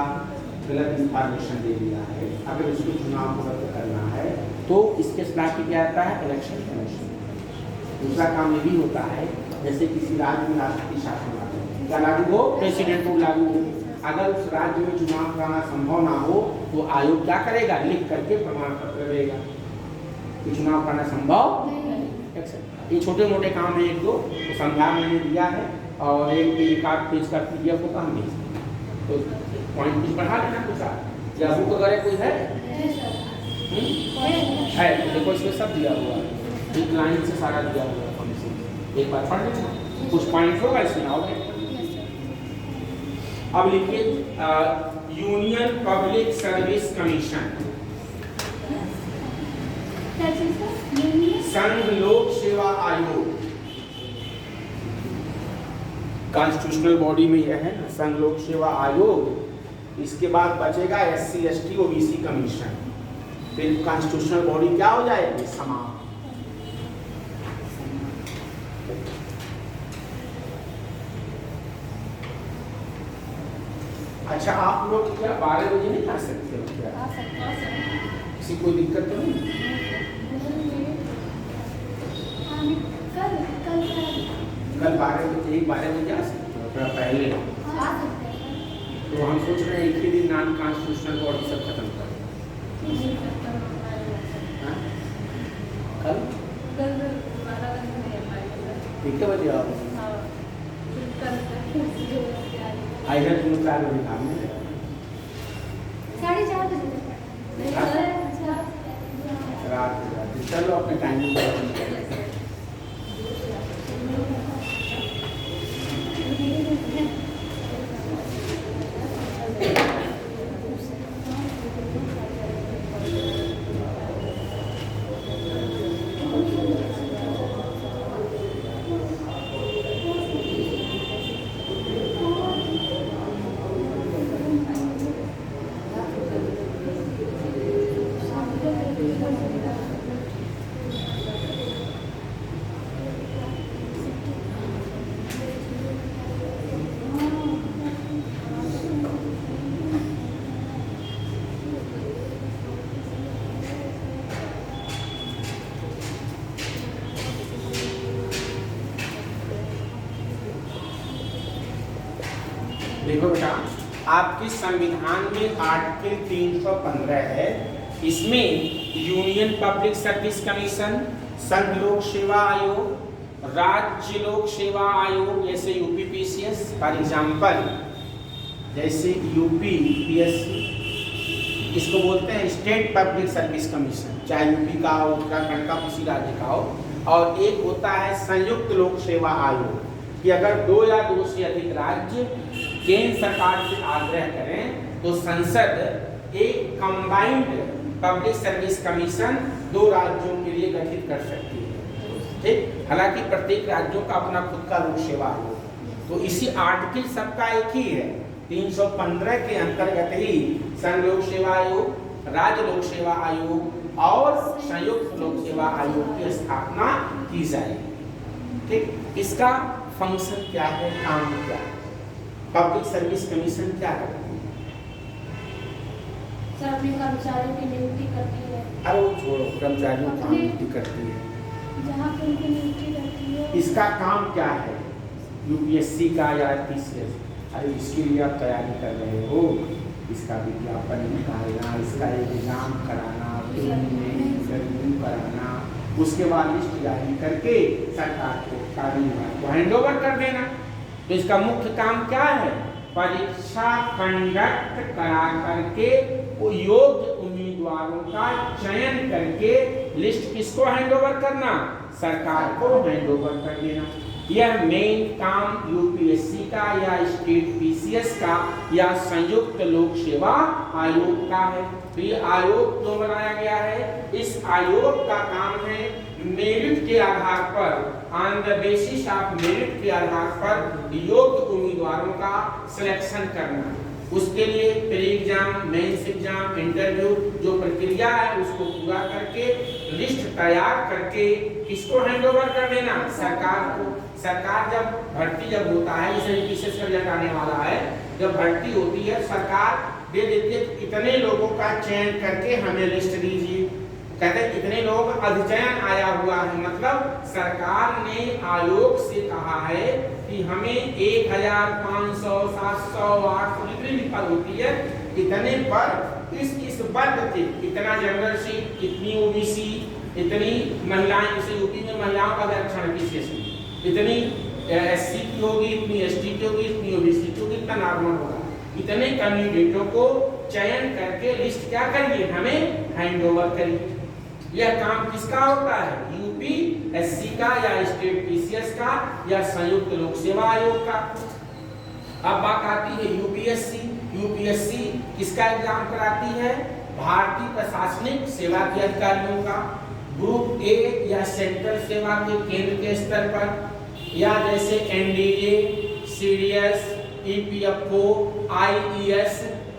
गलत इंफॉर्मेशन दे दिया है, अगर उसको चुनाव को रद्द करना है तो इसके खिलाफ क्या आता है, इलेक्शन कमीशन। दूसरा काम ये भी होता है, जैसे किसी राज्य में राष्ट्रपति शासन क्या लागू हो, प्रेसिडेंट रूल लागू हो, अगर उस राज्य में चुनाव कराना संभव ना हो तो आयोग क्या करेगा, लिख करके प्रमाण पत्र देगा कि चुनाव कराना संभव नहीं। ये छोटे मोटे काम है, एक दो तो संज्ञान मैंने दिया है, और एक आध पेज का पीडीएफ होगा हम भेज देंगे, तो पॉइंट कुछ बढ़ा लेना कुछ या बुक वगैरह कोई है तो देखो इसमें सब दिया हुआ है, एक लाइन से सारा दिया हुआ है, एक बार पढ़ लेना, कुछ पॉइंट होगा इसमें आओगे। अब लिखिए यूनियन पब्लिक सर्विस कमीशन, संघ लोक सेवा आयोग, कॉन्स्टिट्यूशनल बॉडी में यह है ना संघ लोक सेवा आयोग। इसके बाद बचेगा SC ST OBC कमीशन, फिर कॉन्स्टिट्यूशनल बॉडी क्या हो जाएगी, समाप्त। अच्छा, आप लोग क्या 12 बजे नहीं आ सकते हो क्या? आ सकते हैं। किसी कोई दिक्कत तो नहीं? कल 12 बजे 12 बजे आ सकते हो, थोड़ा पहले आ सकते हैं। तो हम सोच रहे हैं एक ही दिन नॉन कॉन्स्टिट्यूशनल बॉडी सब खत्म कर दें। कल कितने बजे आओ? आई है तुम 4 बजे काम में 4:30 बजे रात में। चलो अपने टाइमिंग पर देखो बेटा, आपके संविधान में आर्टिकल 315 है, इसमें यूनियन पब्लिक सर्विस कमीशन, संघ लोक सेवा आयोग, राज्य लोक सेवा आयोग जैसे यूपीपीसीएस फॉर एग्जाम्पल, जैसे यूपीपीएससी, इसको बोलते हैं स्टेट पब्लिक सर्विस कमीशन, चाहे यूपी का हो, उत्तराखंड का, किसी राज्य का हो। और एक होता है संयुक्त लोक सेवा आयोग, कि अगर 2 या 2 से अधिक राज्य केंद्र सरकार से आग्रह करें तो संसद एक कंबाइंड पब्लिक सर्विस कमीशन 2 राज्यों के लिए गठित कर सकती है। ठीक, हालांकि प्रत्येक राज्यों का अपना खुद का लोक सेवा आयोग, तो इसी आर्टिकल सबका एक ही है। 315 के अंतर्गत ही संघ लोक सेवा आयोग, राज्य लोक सेवा आयोग और संयुक्त लोक सेवा आयोग की स्थापना की जाएगी। ठीक, इसका फंक्शन क्या है, काम क्या है? पब्लिक सर्विस कमीशन क्या करती है? सर अपने कर्मचारियों की नियुक्ति करती है। अरे वो छोड़ो, कर्मचारियों की नियुक्ति करती है, जहाँ पे उनकी नियुक्ति करती है। इसका काम क्या है? यूपीएससी का या पीसीएस, अरे इसके लिए आप तैयारी कर रहे हो, इसका विज्ञापन निकालना, इसका एग्जाम कराना, इंटरव्यू कराना, उसके बाद लिस्ट जारी करके सरकार को, कार्यवाही को हैंड ओवर कर देना। तो इसका मुख्य काम क्या है? परीक्षा कंडक्ट करा करके वो योग्य उम्मीदवारों का चयन करके लिस्ट किसको हैंड ओवर करना? सरकार को हैंड ओवर कर देना। यह मेन काम यूपीएससी का या स्टेट पीसीएस का या संयुक्त लोक सेवा आयोग का है। तो ये आयोग जो बनाया गया है, इस आयोग का काम है मेरिट के आधार पर, on the basis of merit के आधार पर योग्य उम्मीदवारों का सिलेक्शन करना। उसके लिए pre exam, mains exam, interview जो प्रक्रिया है उसको पूरा करके लिस्ट तैयार करके किसको हैंड ओवर कर देना? सरकार को। सरकार जब भर्ती जब होता है, जैसे विशेष कर आने वाला है, जब भर्ती होती है सरकार दे देती है तो इतने लोगों का चयन करके हमें लिस्ट दीजिए। कहते हैं इतने लोगों का अधिचयन आया हुआ है, मतलब सरकार ने आयोग से कहा है कि हमें 1500, 700, 800 जितनी भी पद होती है, इतने पर इस वर्ग के इतना जनरल सीट, इतनी ओबीसी, इतनी महिलाएं, जैसे यूपी में महिलाओं का आरक्षण विशेष, इतनी एससी की होगी, इतनी एसटी की होगी, इतनी ओबीसी की होगी, इतना नॉर्मल होगा। इतने कैंडिडेटों को चयन करके लिस्ट क्या करिए? हमें हैंड ओवर करिए। यह काम किसका होता है? यूपीएससी का या स्टेट पीसीएस का या संयुक्त लोक सेवा आयोग का। अब बात आती है यूपीएससी। यूपीएससी किसका एग्जाम कराती है? भारतीय प्रशासनिक सेवा के अधिकारियों का, ग्रुप ए या सेंट्रल सेवा के केंद्र के स्तर पर, या जैसे NDA, CDS, EPFO, IES,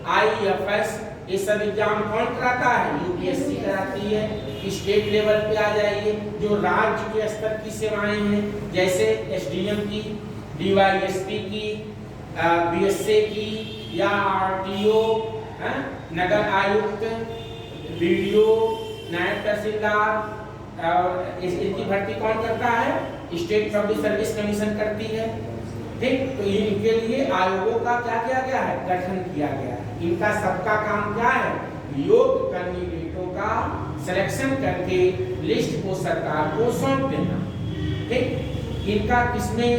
IFS, ये सब एग्जाम कौन कराता है? यूपीएससी कराती है। स्टेट लेवल पे आ जाइए, जो राज्य के स्तर की सेवाएं हैं, जैसे एसडीएम की, डीवाईएसपी की, बीएसए की या आरटीओ, नगर आयुक्त, बीडीओ, नायब तहसीलदार, और इनकी भर्ती कौन करता है? स्टेट पब्लिक सर्विस कमीशन करती है। ठीक, तो इनके लिए आयोगों का क्या किया गया है? गठन किया गया है। इनका सबका काम क्या है? योग्य कैंडिडेटों का सिलेक्शन करके लिस्ट को सरकार को सौंप देना। ठीक, इनका किसमें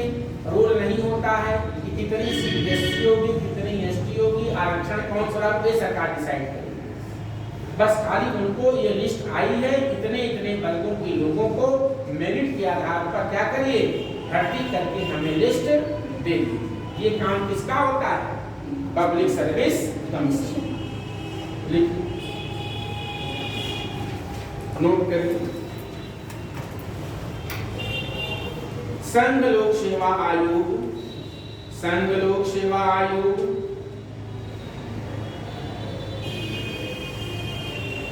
रोल नहीं होता है कि कितनी सीट एससी होगी, कितनी एसटी होगी, आरक्षण कौन सा होगा, सरकार डिसाइड करेगी। बस खाली उनको ये लिस्ट आई है, इतने इतने वर्गों के लोगों को मेरिट के आधार पर क्या करिए? भर्ती करके हमें लिस्ट दे दीजिए। ये काम किसका होता है? Public service commission. लिखिए, नोट करिए। संघ लोक सेवा आयोग, संघ लोक सेवा आयोग,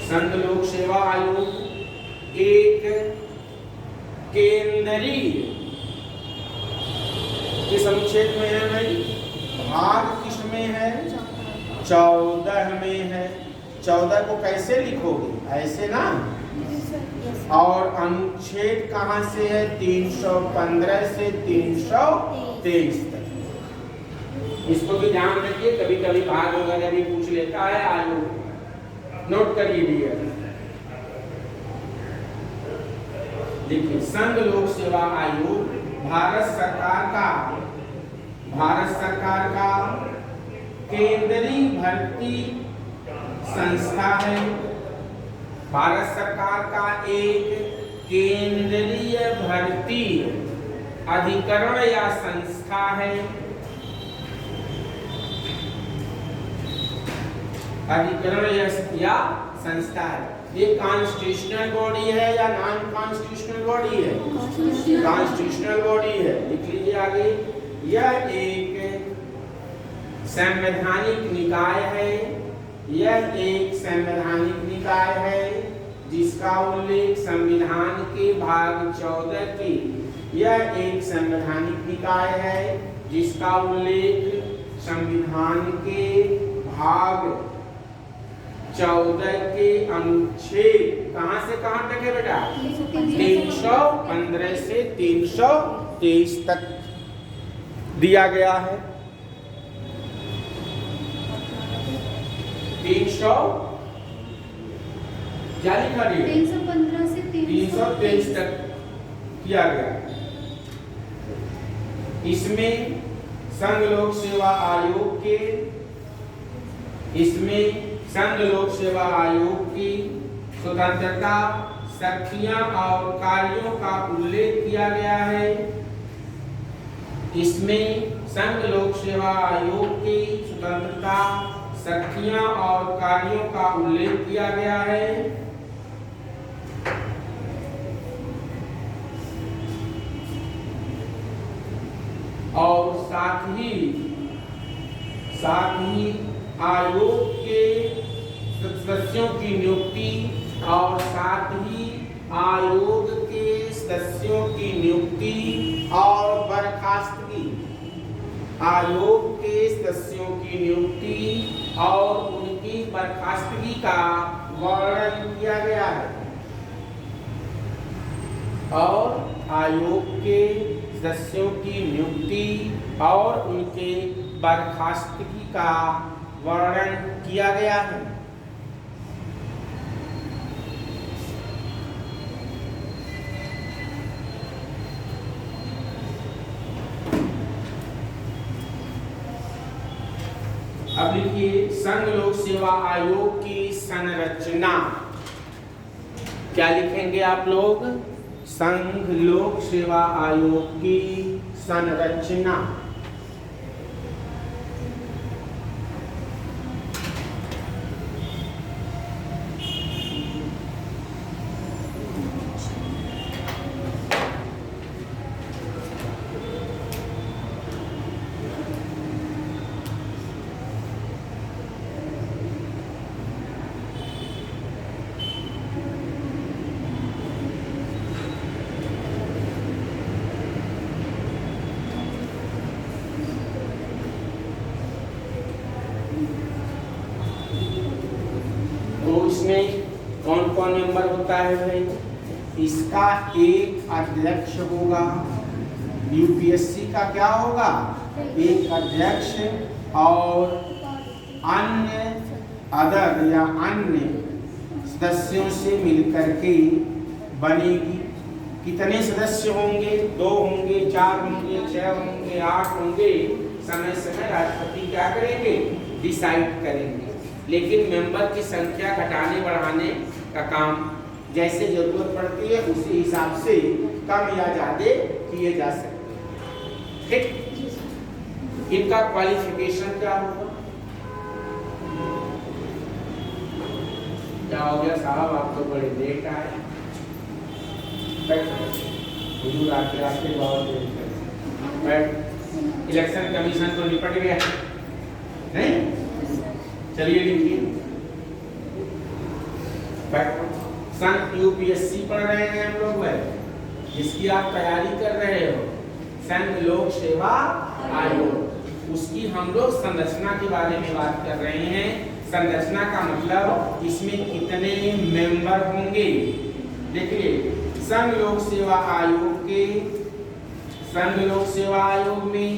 संघ लोक सेवा आयोग एक केंद्रीय, किस अनुच्छेद में है भाई? भाग किसमें है? 14 में है। 14 को कैसे लिखोगे? ऐसे ना। और अनुच्छेद कहाँ से है? 315 से 323 तक। इसको भी ध्यान रखिए, कभी कभी भाग वगैरह भी पूछ लेता है आयोग, नोट करिए डियर। देखिए, संघ लोक सेवा आयोग भारत सरकार का केंद्रीय भर्ती संस्था है। भारत सरकार का एक केंद्रीय भर्ती अधिकरण या संस्था है। अधिकरण या संस्था है। ये कॉन्स्टिट्यूशनल बॉडी है या नॉन कॉन्स्टिट्यूशनल बॉडी है? कॉन्स्टिट्यूशनल बॉडी है। लिख लीजिए आगे, यह एक संवैधानिक निकाय है। यह एक संवैधानिक निकाय है जिसका उल्लेख संविधान के भाग 14 के, यह एक संवैधानिक निकाय है जिसका उल्लेख संविधान के भाग 14 के अनुच्छेद कहां से कहां तक है बेटा? 315 से 323 तक दिया गया है। 300 क्या लिखा गया? 315 से 323 तक किया गया। इसमें संघ लोक सेवा आयोग के स्वतंत्रता, शक्तियां और कार्यों का उल्लेख किया गया है। इसमें संघ लोक सेवा आयोग की स्वतंत्रता, शक्तियां और कार्यों का उल्लेख किया गया है। और साथ ही आयोग के सदस्यों की नियुक्ति और बर्खास्तगी, आयोग के सदस्यों की नियुक्ति और उनकी बर्खास्तगी का वर्णन किया गया है। और आयोग के सदस्यों की नियुक्ति और उनके बर्खास्तगी का वर्णन किया गया है। अब लिखिए, संघ लोक सेवा आयोग की संरचना। क्या लिखेंगे आप लोग? संघ लोक सेवा आयोग की संरचना। इसमें कौन कौन मेंबर होता है भाई? इसका एक अध्यक्ष होगा। यूपीएससी का क्या होगा? एक अध्यक्ष और अन्य सदस्यों से मिलकर के बनेगी। कितने सदस्य होंगे? 2 होंगे, 4 होंगे, 6 होंगे, 8 होंगे। समय समय राष्ट्रपति क्या करेंगे? डिसाइड करेंगे। लेकिन मेंबर की संख्या घटाने बढ़ाने का काम जैसे जरूरत पड़ती है उसी हिसाब से कम या ज्यादा किए जा सकते हैं। ठीक, इनका क्वालिफिकेशन क्या होगा? क्या हो गया साहब, आप तो बड़े लेट आए। हुजूर आपके बहुत इलेक्शन कमीशन तो निपट गया नहीं? चलिए लिखिए, संघ यूपीएससी पढ़ रहे हैं हम लोग, जिसकी आप तैयारी कर रहे हो, संघ लोक सेवा आयोग, उसकी हम लोग संरचना के बारे में बात कर रहे हैं। संरचना का मतलब इसमें कितने मेंबर होंगे। देखिए, संघ लोक सेवा आयोग में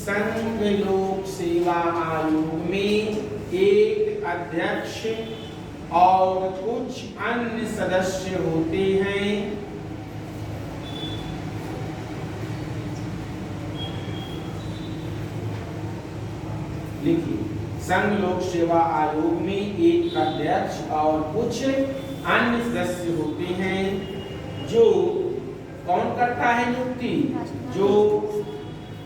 संघ लोक सेवा आयोग में एक अध्यक्ष और कुछ अन्य सदस्य होते हैं। लिखिए, संघ लोक सेवा आयोग में एक अध्यक्ष और कुछ अन्य सदस्य होते हैं जो कौन करता है नियुक्ति? जो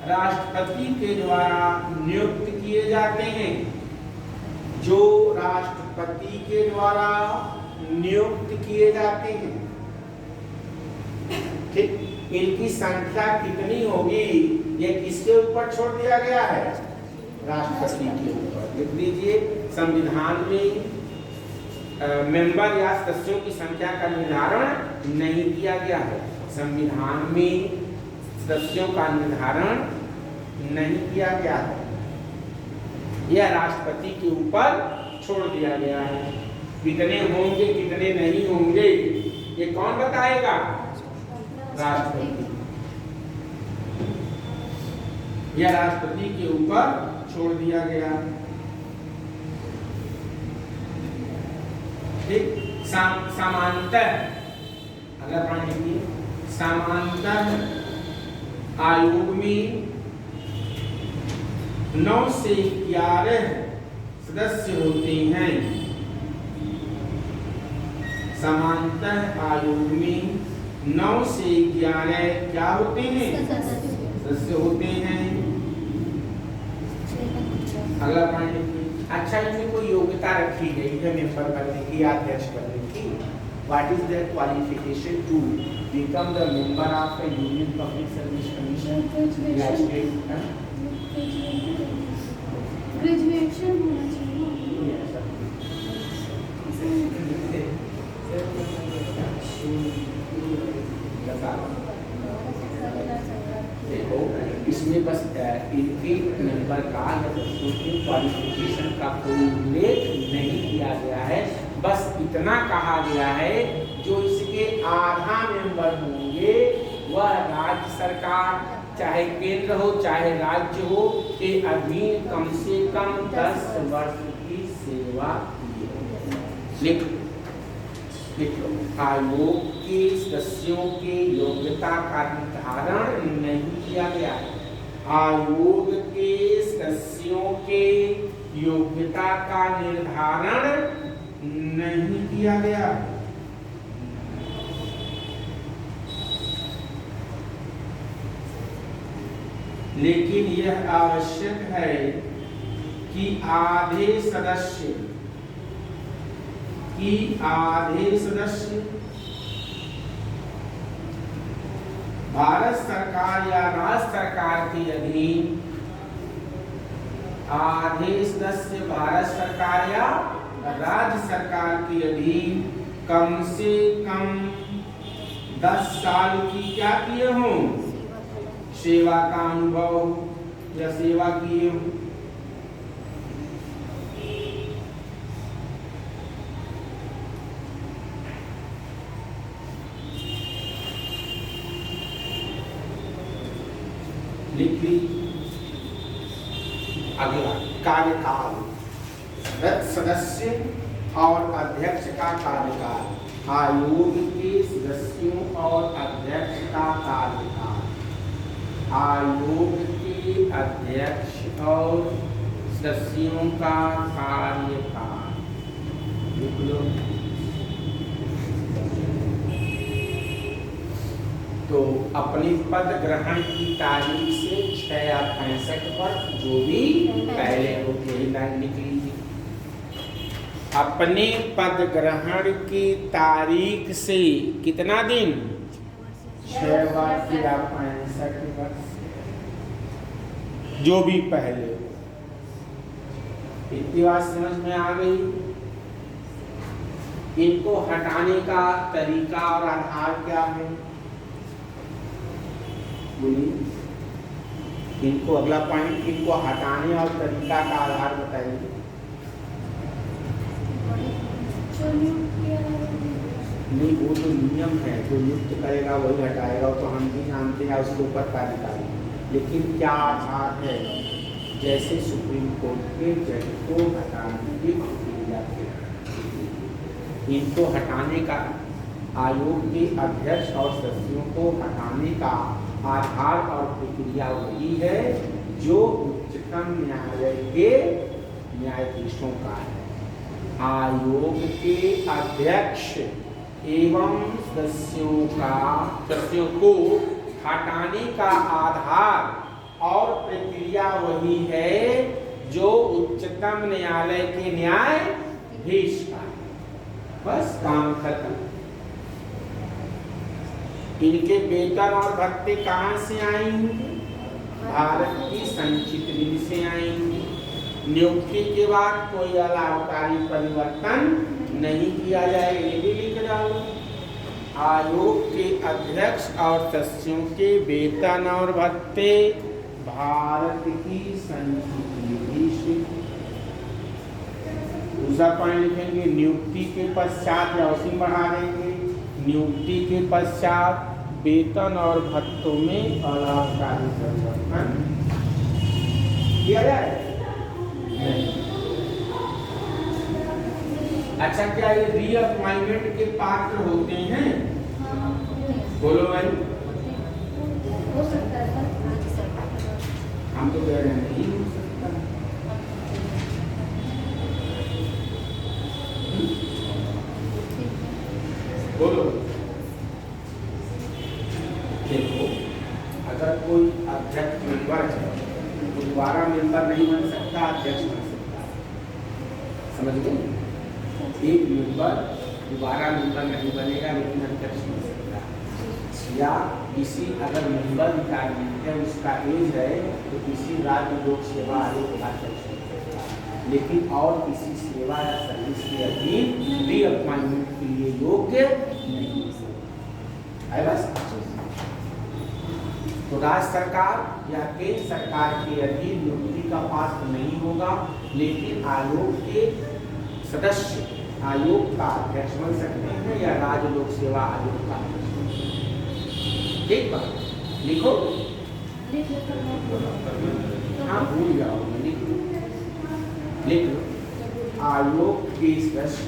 राष्ट्रपति के द्वारा नियुक्त किए जाते हैं। जो राष्ट्रपति के द्वारा नियुक्त किए जाते हैं। ठीक, इनकी संख्या कितनी होगी ये किसके ऊपर छोड़ दिया गया है? राष्ट्रपति के ऊपर। लिख लीजिए, संविधान में मेंबर या सदस्यों की संख्या का निर्धारण नहीं किया गया है। संविधान में सदस्यों का निर्धारण नहीं किया गया है, यह राष्ट्रपति के ऊपर छोड़ दिया गया है। कितने होंगे कितने नहीं होंगे ये कौन बताएगा? राष्ट्रपति। यह राष्ट्रपति के ऊपर छोड़ दिया गया। ठीक, समांतर अगर पढ़ेंगे, समांतर आयोग में 9 से 11 सदस्य होते हैं। समांतर आयोग में 9 से 11 क्या होते हैं? सदस्य होते हैं। अगला पॉइंट, अच्छा इसमें कोई योग्यता रखी गई है मेंबर बनने की या अध्यक्ष बनने की? What is their qualification to become the member of a Union Public Service Commission? Graduation होना चाहिए। देखो, इसमें बस इनके मेंबर का या सदस्यों के क्वालिफिकेशन का कोई उल्लेख नहीं किया गया है। बस इतना कहा गया है जो इसके आधा मेंबर होंगे वह राज्य सरकार, चाहे केंद्र हो चाहे राज्य हो, के अधीन कम से कम 10 वर्ष की सेवा की है। लिख लो, आयोग के सदस्यों के योग्यता का निर्धारण नहीं किया गया है। आयोग के सदस्यों के योग्यता का निर्धारण नहीं किया गया। लेकिन यह आवश्यक है कि आधे सदस्य भारत सरकार या राज्य सरकार के अधीन, आधे सदस्य भारत सरकार या राज्य सरकार के अधीन कम से कम 10 साल की क्या किए हों? सेवा का अनुभव या सेवा किए हों। लिख ली। अगला, कार्यकाल। सदस्य और अध्यक्ष का कार्यकाल। आयोग के सदस्यों और अध्यक्ष का कार्यकाल। आयोग के अध्यक्ष और सदस्यों का कार्यकाल लिख लो। तो अपने पद ग्रहण की तारीख से 6 या 65 वर्ष जो भी पहले होते हैं, लाइन लिख लीजिए। अपने पद ग्रहण की तारीख से कितना दिन? 6 वर्ष या 65 वर्ष जो भी पहले हो। इतनी बात समझ में आ गई। इनको हटाने का तरीका और आधार क्या है? बोलिए। इनको अगला पॉइंट, इनको हटाने और तरीका का आधार बताइए। नहीं, वो तो नियम है, जो नियुक्त करेगा वही हटाएगा, तो हम भी जानते हैं उसके ऊपर कार्यकाल। लेकिन क्या आधार है? जैसे सुप्रीम कोर्ट के जज को हटाने की प्रक्रिया के, इनको हटाने का, आयोग के अध्यक्ष और सदस्यों को हटाने का आधार और प्रक्रिया वही है जो उच्चतम न्यायालय के न्यायाधीशों का है। आयोग के अध्यक्ष एवं सदस्यों को हटाने का आधार और प्रक्रिया वही है जो उच्चतम न्यायालय के न्यायाधीश का है। बस काम खत्म। इनके वेतन और भत्ते कहाँ से आएंगे? भारत की संचित निधि से आएंगे। नियुक्ति के बाद कोई अलाभकारी परिवर्तन नहीं किया जाएगा, ये भी लिख डालो। आयोग के अध्यक्ष और सदस्यों के वेतन और भत्ते भारत की संचित निधि से। दूसरा पॉइंट लिखेंगे, नियुक्ति के पश्चात, या उसी बढ़ा देंगे, नियुक्ति के पश्चात वेतन और भत्तों में अलाभकारी परिवर्तन किया जाए। अच्छा, क्या ये रीअपॉइंटमेंट के पात्र होते हैं? बोलो भाई। हो सकता है सर। हम तो कह रहे हैं नहीं हो सकता। बोलो। देखो, अगर कोई अध्यक्ष मेंबर है तो दोबारा मेंबर नहीं बन सकता, अध्यक्ष बन सकता है। समझ गए? एक मेंबर दोबारा मेंबर नहीं बनेगा लेकिन अध्यक्ष बन सकता है। या किसी अगर मेंबर रिटायरमेंट है, उसका एज है, तो किसी राज्य लोक सेवा आयोग का अध्यक्ष बन सकता है, लेकिन और किसी सेवा या सर्विस के अधीन रीअपॉइंटमेंट के लिए योग्य नहीं है। बस तो राज्य सरकार या केंद्र सरकार के अधीन नियुक्ति का पात्र नहीं होगा, लेकिन आयोग के सदस्य आयोग का अध्यक्ष बन सकते हैं या राज्य लोक सेवा आयोग का अध्यक्ष बन सकते हैं। ठीक बात, लिखो। हाँ, भूल जाओ, लिख लो। आयोग के सदस्य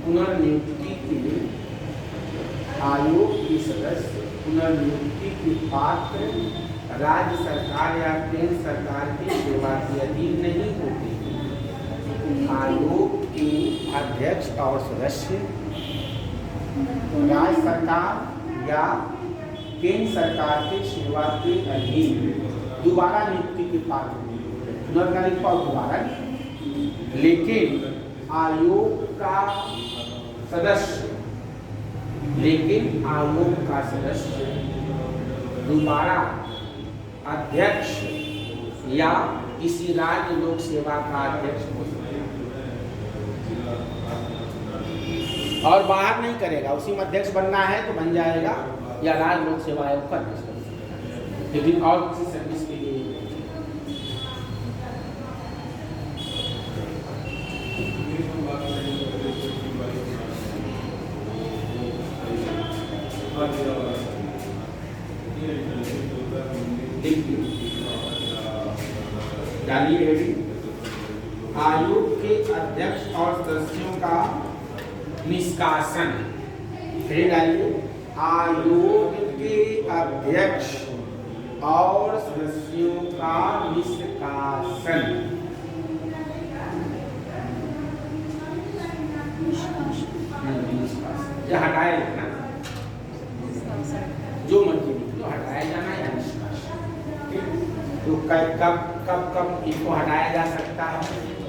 पुनर्नियुक्ति के, आयोग के सदस्य पुनर्नियुक्ति के पात्र राज्य सरकार या केंद्र सरकार की सेवा के अधीन नहीं होते। आयोग के अध्यक्ष और सदस्य राज्य सरकार या केंद्र सरकार की सेवा के अधीन दोबारा नियुक्ति के पात्र नहीं होते। पुनर्नियुक्ति और दोबारा, लेकिन आयोग का सदस्य, लेकिन आयोग का सदस्य दोबारा अध्यक्ष या किसी राज्य लोक सेवा का अध्यक्ष हो सकता है और बाहर नहीं करेगा। उसी में अध्यक्ष बनना है तो बन जाएगा, या राज्य लोक सेवा आयोग का अध्यक्ष बन सकता है, लेकिन और किसी सर्विस के लिए आयोग के अध्यक्ष और सदस्यों का निष्कासन। डालिए, आयोग के अध्यक्ष और सदस्यों का निष्कासन। या हटाया लिखना, जो मर्जी लिख लो, हटाया जाना या निष्कासन। तो कब कब कब इनको हटाया जा सकता है?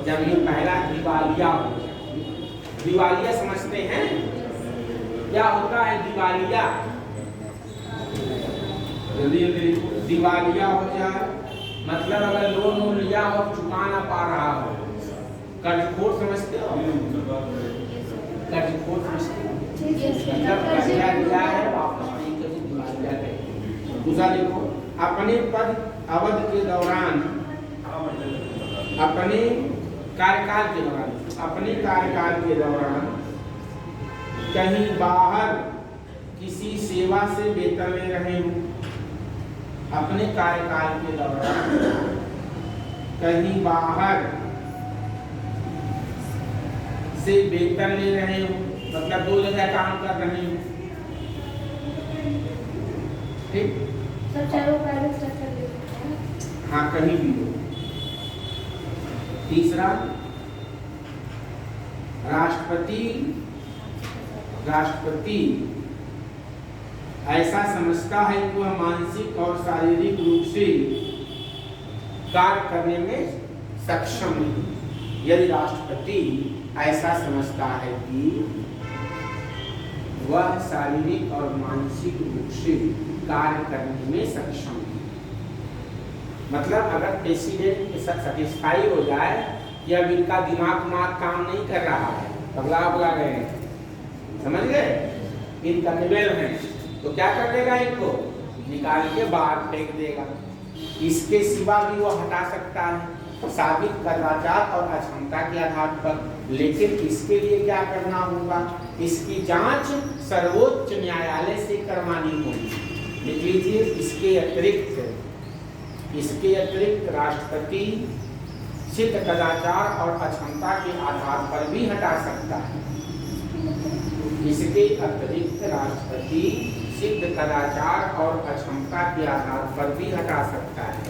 जब ये पहला दिवालिया हो जाए। दिवालिया समझते हैं? क्या होता है दिवालिया? जल्दी दिवालिया हो जाए मतलब अगर लोन लिया और चुका ना पा रहा हो, कर्जखोर समझते हो? कर्जखोर समझते हो? मतलब कर्जा लिया है वापस नहीं कर दिवालिया है। दूसरा देखो, अपने पद अवधि के दौरान, अपने कार्यकाल के दौरान, अपने कार्यकाल के दौरान कहीं बाहर किसी सेवा से वेतन ले रहे हो, अपने कार्यकाल के दौरान कहीं बाहर से वेतन ले रहे हो, मतलब 2 जगह काम कर रहे हो, ठीक। सब चारों प्राइवेट सेक्टर ले सकते हैं। हाँ, कहीं भी हो। तीसरा, राष्ट्रपति ऐसा समझता है कि वह मानसिक और शारीरिक रूप से कार्य करने में सक्षम नहीं। यदि राष्ट्रपति ऐसा समझता है कि वह शारीरिक और मानसिक रूप से कार्य करने में सक्षम है, मतलब अगर प्रेसिडेंट सेटिस्फाई हो जाए कि अब इनका दिमाग काम नहीं कर रहा है, पगला गए हैं, समझ गए, इनकैपेबल हैं, तो क्या कर देगा, इनको निकाल के बाहर फेंक देगा। इसके सिवा भी वो हटा सकता है साबित कदाचार और अक्षमता के आधार पर, लेकिन इसके लिए क्या करना होगा, इसकी जांच सर्वोच्च न्यायालय से करवानी होगी। लिख लीजिए, इसके अतिरिक्त राष्ट्रपति सिद्ध कदाचार और अक्षमता के आधार पर भी हटा सकता है। इसके अतिरिक्त राष्ट्रपति सिद्ध कदाचार और अक्षमता के आधार पर भी हटा सकता है।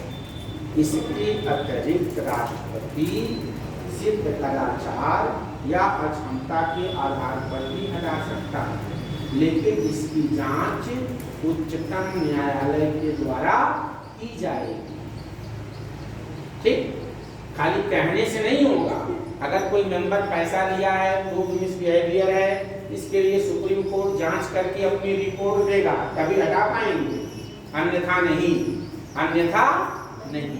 इसके अतिरिक्त राष्ट्रपति सिद्ध कदाचार या अक्षमता के आधार पर भी हटा सकता है, लेकिन इसकी जांच उच्चतम न्यायालय के द्वारा की जाएगी। ठीक, खाली कहने से नहीं होगा। अगर कोई मेंबर पैसा लिया है, वो मिसबिहेवियर है, इसके लिए सुप्रीम कोर्ट जांच करके अपनी रिपोर्ट देगा, तभी हटा पाएंगे, अन्यथा नहीं, अन्यथा नहीं।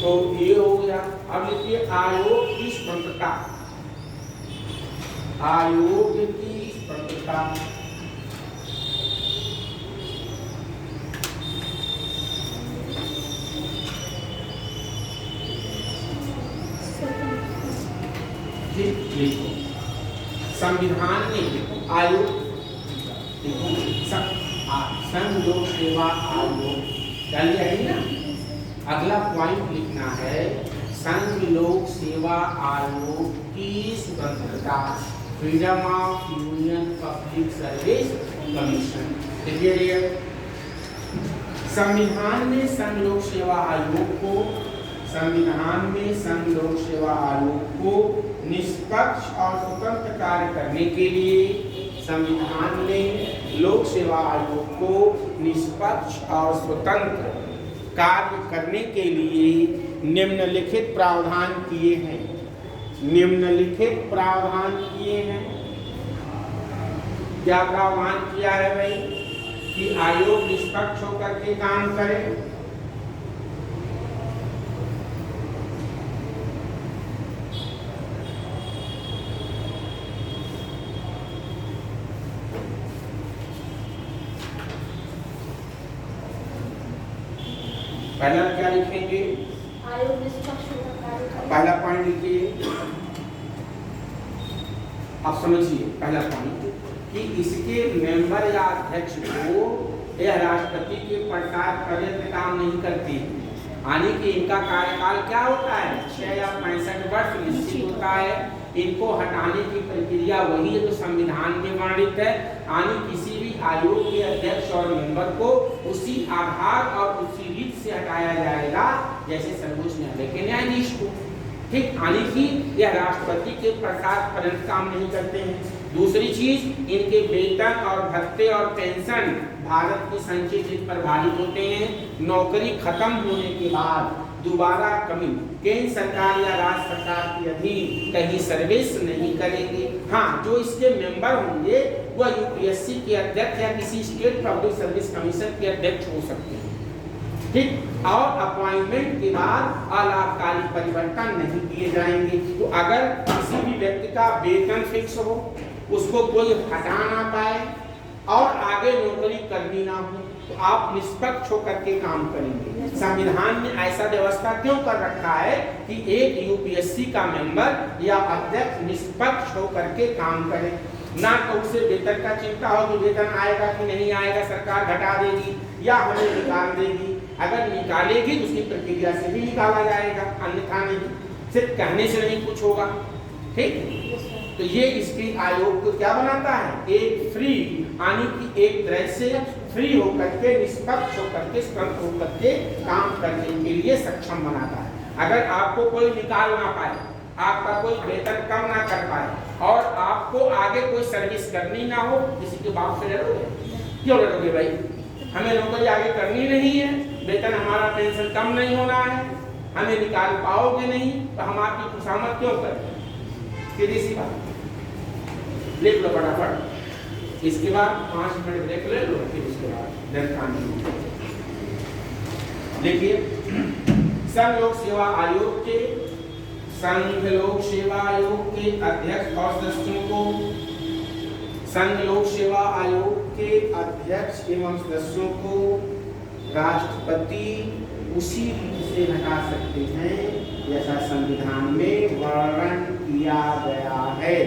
तो ये हो गया। अब लिखिए आयोग की स्वतंत्रता। आयोग की स्वतंत्रता, देखो संविधान में आयोग, संघ लोक सेवा आयोग चल जाएगी ना। अगला पॉइंट लिखना है, संघ लोक सेवा आयोग की स्वतंत्रता, freedom of union public service commission. संविधान में संघ लोक सेवा आयोग को निष्पक्ष और स्वतंत्र कार्य करने के लिए, संविधान ने लोक सेवा आयोग को निष्पक्ष और स्वतंत्र कार्य करने के लिए निम्नलिखित प्रावधान किए हैं। क्या प्रावधान किया है भाई, कि आयोग निष्पक्ष होकर के काम करे, पहला क्या लिखेंगे, आयोग निष्पक्ष होकर कार्य करे। पहला पॉइंट लिखिए, आप समझिए पहला पॉइंट कि इसके मेंबर या अध्यक्ष को यह राष्ट्रपति के प्रसाद पर्यंत काम नहीं करते, यानी कि इनका कार्यकाल क्या होता है, 6 या 65 वर्ष निश्चित होता है। इनको हटाने की प्रक्रिया वही है जो संविधान में वर्णित है, यानी किसी भी आयोग के अध्यक्ष और मेंबर को उसी आधार और उसी रीत से हटाया जाएगा जैसे सर्वोच्च न्यायालय के न्यायाधीश को। ठीक, यानी कि यह राष्ट्रपति के प्रसाद पर्यंत काम नहीं करते हैं। दूसरी चीज, इनके वेतन और भत्ते और पेंशन भारत की संचित रीत पर बाधित होते हैं। नौकरी खत्म होने के बाद दोबारा कभी केंद्र सरकार या राज्य सरकार के अधीन कहीं सर्विस नहीं करेंगे। हाँ, जो इसके मेंबर होंगे वह यूपीएससी के अध्यक्ष या किसी स्टेट पब्लिक सर्विस कमीशन के अध्यक्ष हो सकते हैं। ठीक, और अपॉइंटमेंट के बाद अलाभकारी परिवर्तन नहीं किए जाएंगे। तो अगर किसी भी व्यक्ति का वेतन फिक्स हो, उसको कोई हटा ना पाए और आगे नौकरी करनी ना हो, तो आप निष्पक्ष होकर के काम करेंगे। संविधान में ऐसा व्यवस्था क्यों कर रखा है कि एक यूपीएससी का मेंबर या अध्यक्ष निष्पक्ष होकर के काम करे। ना तो उसे वेतन का चिंता हो कि वेतन आएगा कि नहीं आएगा, सरकार घटा देगी या हमें निकाल देगी। अगर निकालेगी तो उसकी प्रक्रिया से भी निकाला जाएगा, अन्यथा नहीं, सिर्फ कहने से नहीं कुछ होगा। ठीक, तो ये इसके आयोग को क्या बनाता है, एक फ्री यानी कि एक तरह से फ्री होकर के, निष्पक्ष होकर के, स्वतंत्र होकर के काम करने के लिए सक्षम बनाता है। अगर आपको कोई निकाल ना पाए, आपका कोई वेतन कम ना कर पाए और आपको आगे कोई सर्विस करनी ना हो, किसी के बाप से लड़ोगे? क्यों लड़ोगे भाई? हमें नौकरी आगे करनी नहीं है, वेतन हमारा पेंशन कम नहीं होना है, हमें निकाल पाओगे नहीं, तो हम आपकी खुशामद क्यों करें? सीधी सी बात, लिख लो फटाफट। इसके बाद 5 मिनट ब्रेक ले लो, फिर उसके बाद जनता देखिए। संघ लोक सेवा आयोग के अध्यक्ष और सदस्यों को, संघ लोक सेवा आयोग के अध्यक्ष एवं सदस्यों को राष्ट्रपति उसी रीति से हटा सकते हैं जैसा संविधान में वर्णन किया गया है।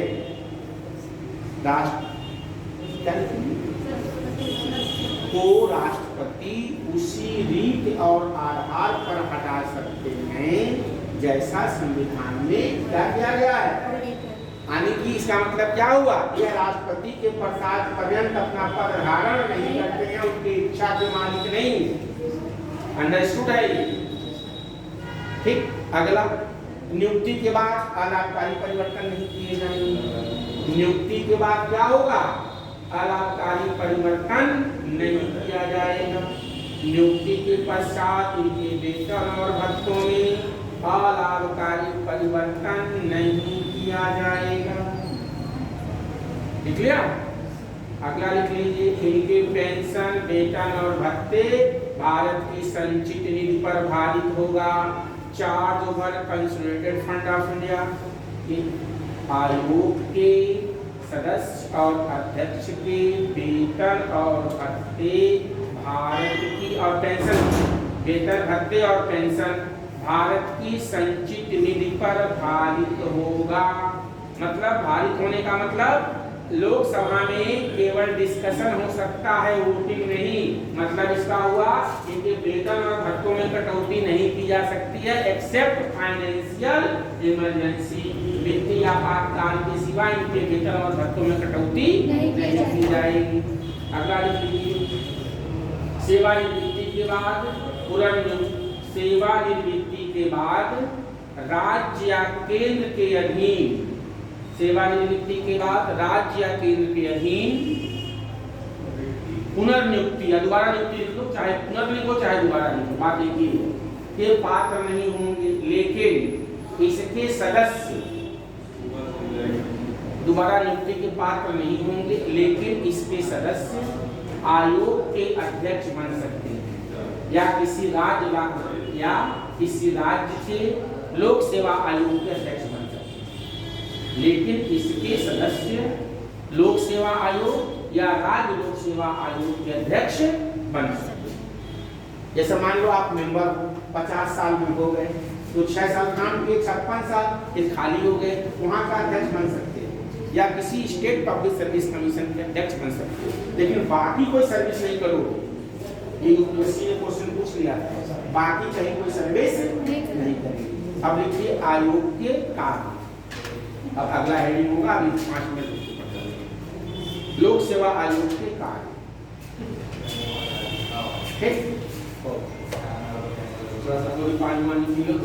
को राष्ट्रपति उसी रीति और आधार पर हटा सकते हैं जैसा संविधान में क्या किया गया है। यानी कि इसका मतलब क्या हुआ, यह राष्ट्रपति के प्रसाद पर्यंत अपना पद धारण नहीं करते हैं, उनकी इच्छा के मालिक नहीं। अंडरस्टूड है ये? ठीक, अगला, नियुक्ति के बाद अलाभकारी परिवर्तन नहीं किए जाएंगे। नियुक्ति के बाद क्या होगा, अलाभकारी परिवर्तन नहीं किया जाएगा। नियुक्ति के पश्चात इनके वेतन और भत्तों में अलाभकारी परिवर्तन नहीं किया जाएगा। लिख लिया? अगला लिख लीजिए, इनके पेंशन, वेतन और भत्ते भारत की संचित निधि पर भारित होगा। Charge over consolidated fund of India. आयोग के सदस्य और अध्यक्ष के वेतन और भत्ते भारत की, और पेंशन, वेतन, भत्ते और पेंशन भारत की संचित निधि पर भारित होगा। मतलब भारित होने का मतलब लोकसभा में केवल डिस्कशन हो सकता है, वोटिंग नहीं। मतलब इसका हुआ इनके वेतन और भत्तों में कटौती नहीं की जा सकती है, एक्सेप्ट फाइनेंशियल इमरजेंसी, वित्तीय आपातकाल के सिवा इनके वेतन और भत्तों में कटौती नहीं की जाएगी। अगला लिखिए, सेवानिवृत्ति के बाद सेवानिवृत्ति के बाद राज्य या केंद्र के अधीन, सेवानिवृत्ति के बाद राज्य या केंद्र के अधीन पुनर्नियुक्ति या दोबारा नियुक्ति लिखो, चाहे पुनर्लिखो चाहे दोबारा लिखो, बात एक ही है, के पात्र नहीं होंगे। लेकिन इसके सदस्य दोबारा नियुक्ति के पात्र नहीं होंगे, लेकिन इसके सदस्य आयोग के अध्यक्ष बन सकते हैं या किसी राज्य के लोक सेवा आयोग के अध्यक्ष बन सकते हैं। लेकिन इसके सदस्य लोक सेवा आयोग या राज्य लोक सेवा आयोग के अध्यक्ष बन सकते हैं। जैसे मान लो आप मेंबर हो, 50 साल में हो गए, तो 6 साल काम किए, 56 साल फिर खाली हो गए, वहाँ का अध्यक्ष बन सकते हैं या किसी स्टेट पब्लिक सर्विस कमीशन के अध्यक्ष बन सकते हैं। लेकिन बाकी कोई सर्विस नहीं करोगे, ये यूपीएससी ने क्वेश्चन पूछ लिया था, बाकी कहीं कोई सर्विस नहीं करेगी। अब लिखिए आयोग के कार्य। अब अगला हेडिंग होगा, अभी 5 मिनट, लोक सेवा आयोग के कार्य। ठीक, थोड़ा सा पानी वानी पी लो।